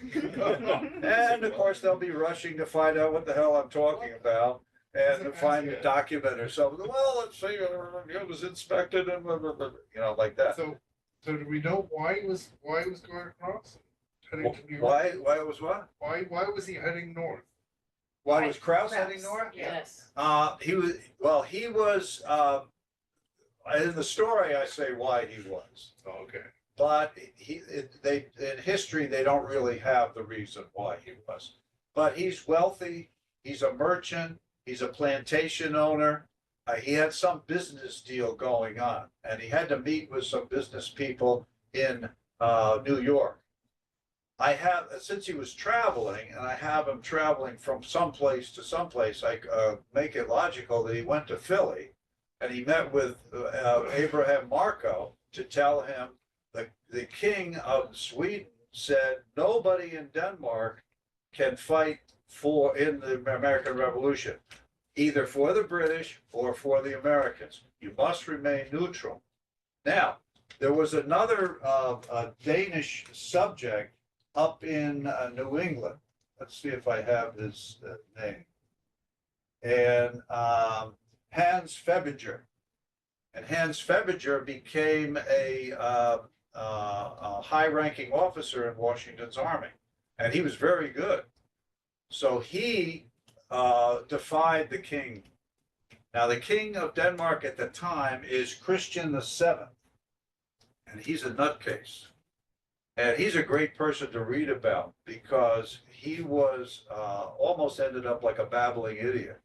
And of course, they'll be rushing to find out what the hell I'm talking about and to find a document or something. Well, let's see, it was inspected and blah, blah, blah, like that. So do we know why he was going across? Heading to New York? Why it was what? Why was he heading north? Why was Kraus heading north? Yes. He was, in the story, I say why he was. Oh, okay. But in history, they don't really have the reason why he was. But he's wealthy, he's a merchant, he's a plantation owner. He had some business deal going on, and he had to meet with some business people in New York. Since he was traveling, and I have him traveling from someplace to someplace, I make it logical that he went to Philly, and he met with Abraham Marco to tell him the king of Sweden said nobody in Denmark can fight in the American Revolution, either for the British or for the Americans. You must remain neutral. Now, there was another Danish subject up in New England. Let's see if I have his name. And Hans Febiger. And Hans Febiger became a high-ranking officer in Washington's army. And he was very good. So he defied the king. Now, the king of Denmark at the time is Christian VII. And he's a nutcase. And he's a great person to read about because he was almost ended up like a babbling idiot.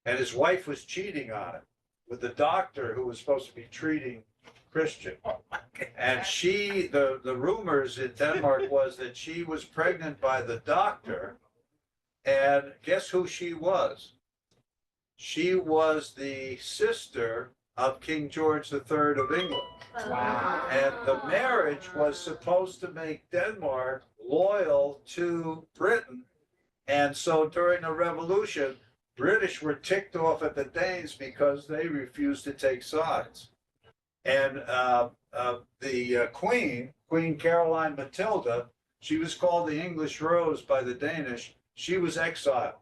And his wife was cheating on him with the doctor who was supposed to be treating Christian. And the rumors in Denmark was that she was pregnant by the doctor. And guess who she was? She was the sister of King George III of England. wow. And the marriage was supposed to make Denmark loyal to Britain. And so during the revolution, British were ticked off at the Danes because they refused to take sides. And the Queen Caroline Matilda, she was called the English Rose by the Danish. She was exiled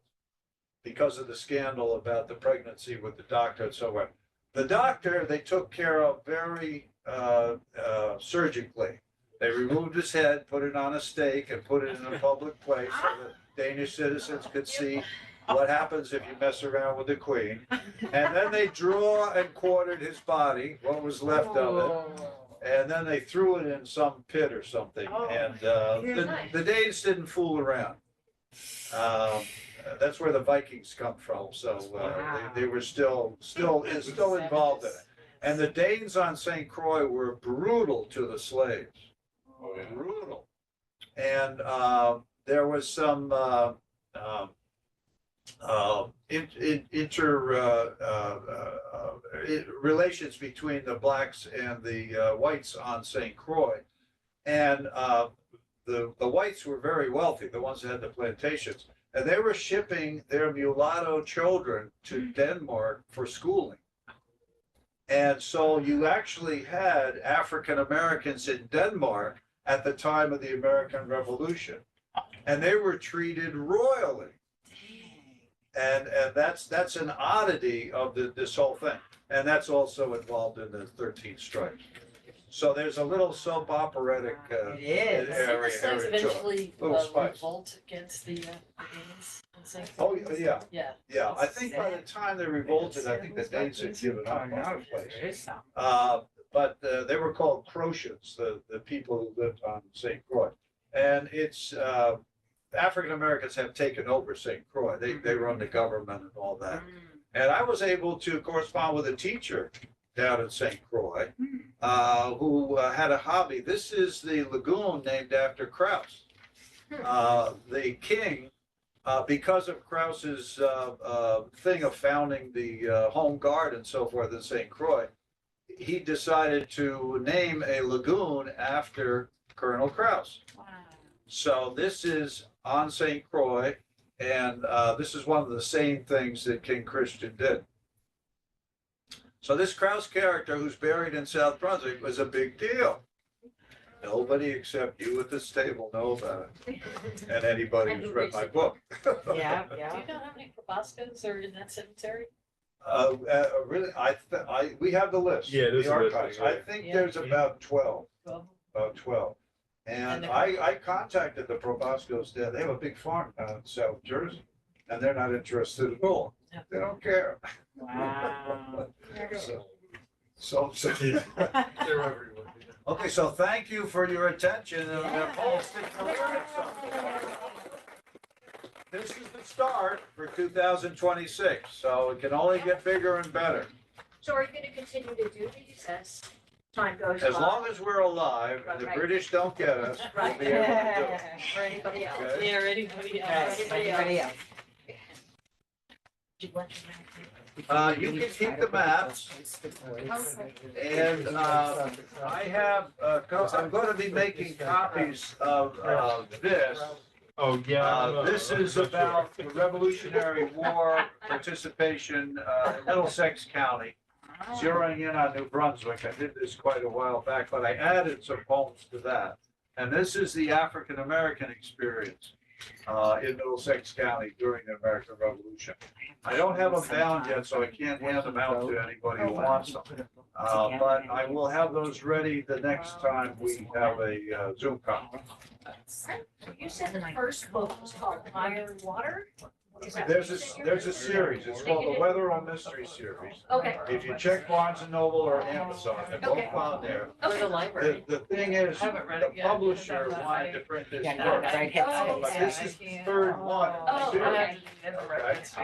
because of the scandal about the pregnancy with the doctor and so on. The doctor, they took care of very surgically. They removed his head, put it on a stake, and put it in a public place so the Danish citizens could see what happens if you mess around with the queen. And then they drew and quartered his body, what was left of it, and then they threw it in some pit or something. And the Danes didn't fool around. That's where the Vikings come from. So they were still involved in it. And the Danes on St. Croix were brutal to the slaves. Oh, yeah. Brutal. And there was some relations between the blacks and the whites on St. Croix. And the whites were very wealthy, the ones that had the plantations. And they were shipping their mulatto children to Denmark for schooling. And so you actually had African Americans in Denmark at the time of the American Revolution. And they were treated royally. And that's an oddity of this whole thing. And that's also involved in the 13 strikes. So there's a little soap operatic It is. Didn't the area Sons to it. eventually Little spice. revolt against the Danes in St. Oh, yeah, Yeah. yeah. I think by the time they revolted, I think the Danes had given up on the place. There is some. But they were called Croatians, the people who lived on St. Croix. And it's, African Americans have taken over St. Croix. They run the government and all that. And I was able to correspond with a teacher down in St. Croix who had a hobby. This is the lagoon named after Crouse. The king, because of Krause's thing of founding the Home Guard and so forth in St. Croix, he decided to name a lagoon after Colonel Krause. Wow. So this is on St. Croix, and this is one of the same things that King Christian did. So this Krause character who's buried in South Brunswick was a big deal. Nobody except you at this table know about it, and anybody who's read my book. Yeah, Do yeah. you know how many Proboscos are in that cemetery? Really, we have the list. Yeah, there's the a list, archives. yeah. I think Yeah. there's about 12. Well, About 12. And And I contacted the Proboscos there. They have a big farm down in South Jersey, and they're not interested at all. Yeah. They don't care. Wow. So, They're everywhere. okay, so thank you for your attention. And Paul's taking a look at something. This is the start for 2026, so it can only get bigger and better. So are you gonna continue to do these as time goes As by? long as we're alive and the Right. British don't get us, we'll Right. be able to do it. For anybody else? Okay. yeah, or anybody Right, else. anybody else? You can keep the maps, and I have, I'm going to be making copies of this. Oh, yeah. This is about the Revolutionary War participation in Middlesex County, zeroing in on New Brunswick. I did this quite a while back, but I added some poems to that. And this is the African American experience in Middlesex County during the American Revolution. I don't have them bound yet, so I can't hand them out to anybody who wants them. But I will have those ready the next time we have a Zoom conference. You said the first book was called Iron Water? Is that what There's you a, said? there's a series, it's called the Weather on Mystery Series. Okay. If you check Barnes and Noble or Amazon, they're both Okay. on there. Or the library. The thing is, I haven't read the it yet. publisher wanted to print this Yeah, no, first. right here. Oh, But this is the third one in the Oh, series. okay. Okay, if you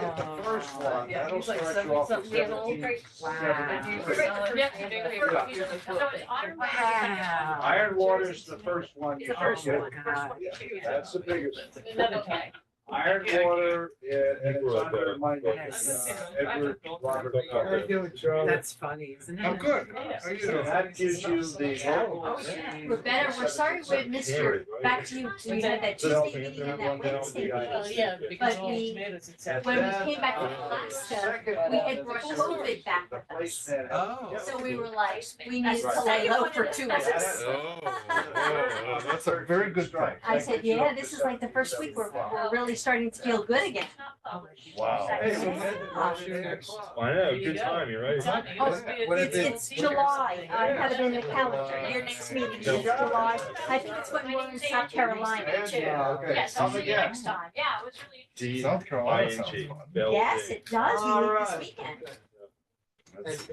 get the first one, that'll start you off with Yeah, the whole 1776. So it's Iron Water. Wow. Iron Water's the first one. It's the first Yeah, one. First one. yeah, That's the biggest. Okay. Iron Water, and it's We're under up my, Yes. Edward Robert. How are you doing, Charlie? That's funny, isn't it? I'm good. How are you So doing? that gives you the local. Oh, yeah. We're better, we're sorry we missed your, back to you, so we had that Tuesday meeting and that Wednesday Well, meeting. yeah, because But all we- tomatoes and stuff. When we came back to Alaska, we had brought COVID back with us. Oh. So we were like, we needed to Right. lay low for 2 weeks. That's a very good thing. I said, yeah, this is like the first week we're really starting to feel good again. Wow. Hey, we had I know, good time, you're right. It's July, I have it in the calendar, your next meeting is July. I think it's when we're in South Carolina too. Yeah, okay. Yes, Come I'll see you again. next time. Yeah, it was really. D South I Carolina N sounds G. fun. Yes, it does, we All leave this right. weekend. That's,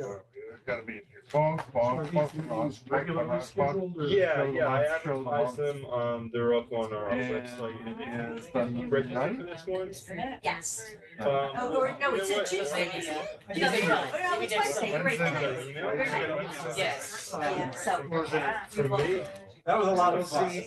gotta be in here. Bonk, bonk, bonk, bonk, Regularly bonk, scheduled or? Yeah, Show the yeah, I month, show the advertised month. them, they're up on our And- website. and it's Did you register night? for this one? Yes. Um, Oh, or no, it's you know a what? Tuesday, isn't it? Maybe No, not. no, it's Wednesday, you're right. Wednesday. Email? Yes. Yeah, so. For me? That was a lot of fun. Yeah.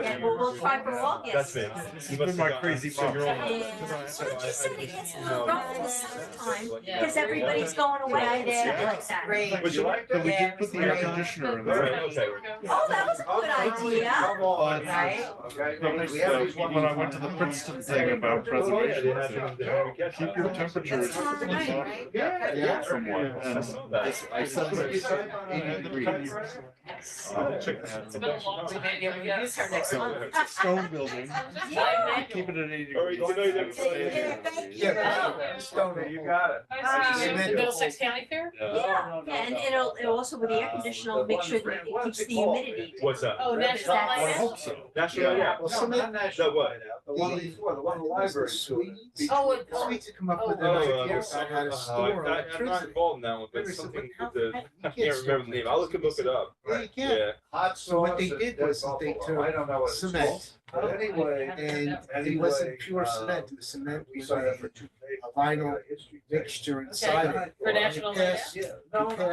And we'll try for August. That's me. It's been my crazy So you're on. Yeah. So it just said it gets a little rough in the summertime Yeah. because everybody's going away and stuff like that. Great. Would you like So to? we did put the air conditioner in All right, there. okay. Oh, that was a good idea. Come on. Right? Okay. But We have these when I went to the Princeton thing about Oh, yeah, preservation, they it had said, they had a catch keep up. your temperatures That's nice, right? Yeah, somewhat. I saw that. I said it's 80 degrees. I'll check It's been a long time. Yeah, we use her next So month. it's a stone building. Yeah. Keep it at 80 All right, degrees. good night, Stay Yeah, there. but Stoner, you got it. The Middlesex County Fair? Yeah, and it'll also with the air conditioner, it'll make sure that it keeps the humidity. What's that? Oh, National That's- Night I Out? hope so. National Night Out. Well, No, cement, not National That what? Night Out, the one before, the one in the library. Swedes. Oh, it- Swedes to come up with an Oh, idea about how to store I'm not electricity. involved in that one, but Wait, so something how- with the, how- I you can't can't remember the name, I'll look it up. Yeah, you can. Yeah, Hot So what they sauce did and was dead they buffalo. took I don't know what it's cement. called. But anyway, And it wasn't pure cement, the cement we was signed up for a 2 days. vinyl History day. mixture inside it. For National Night Out? Yeah, no, no,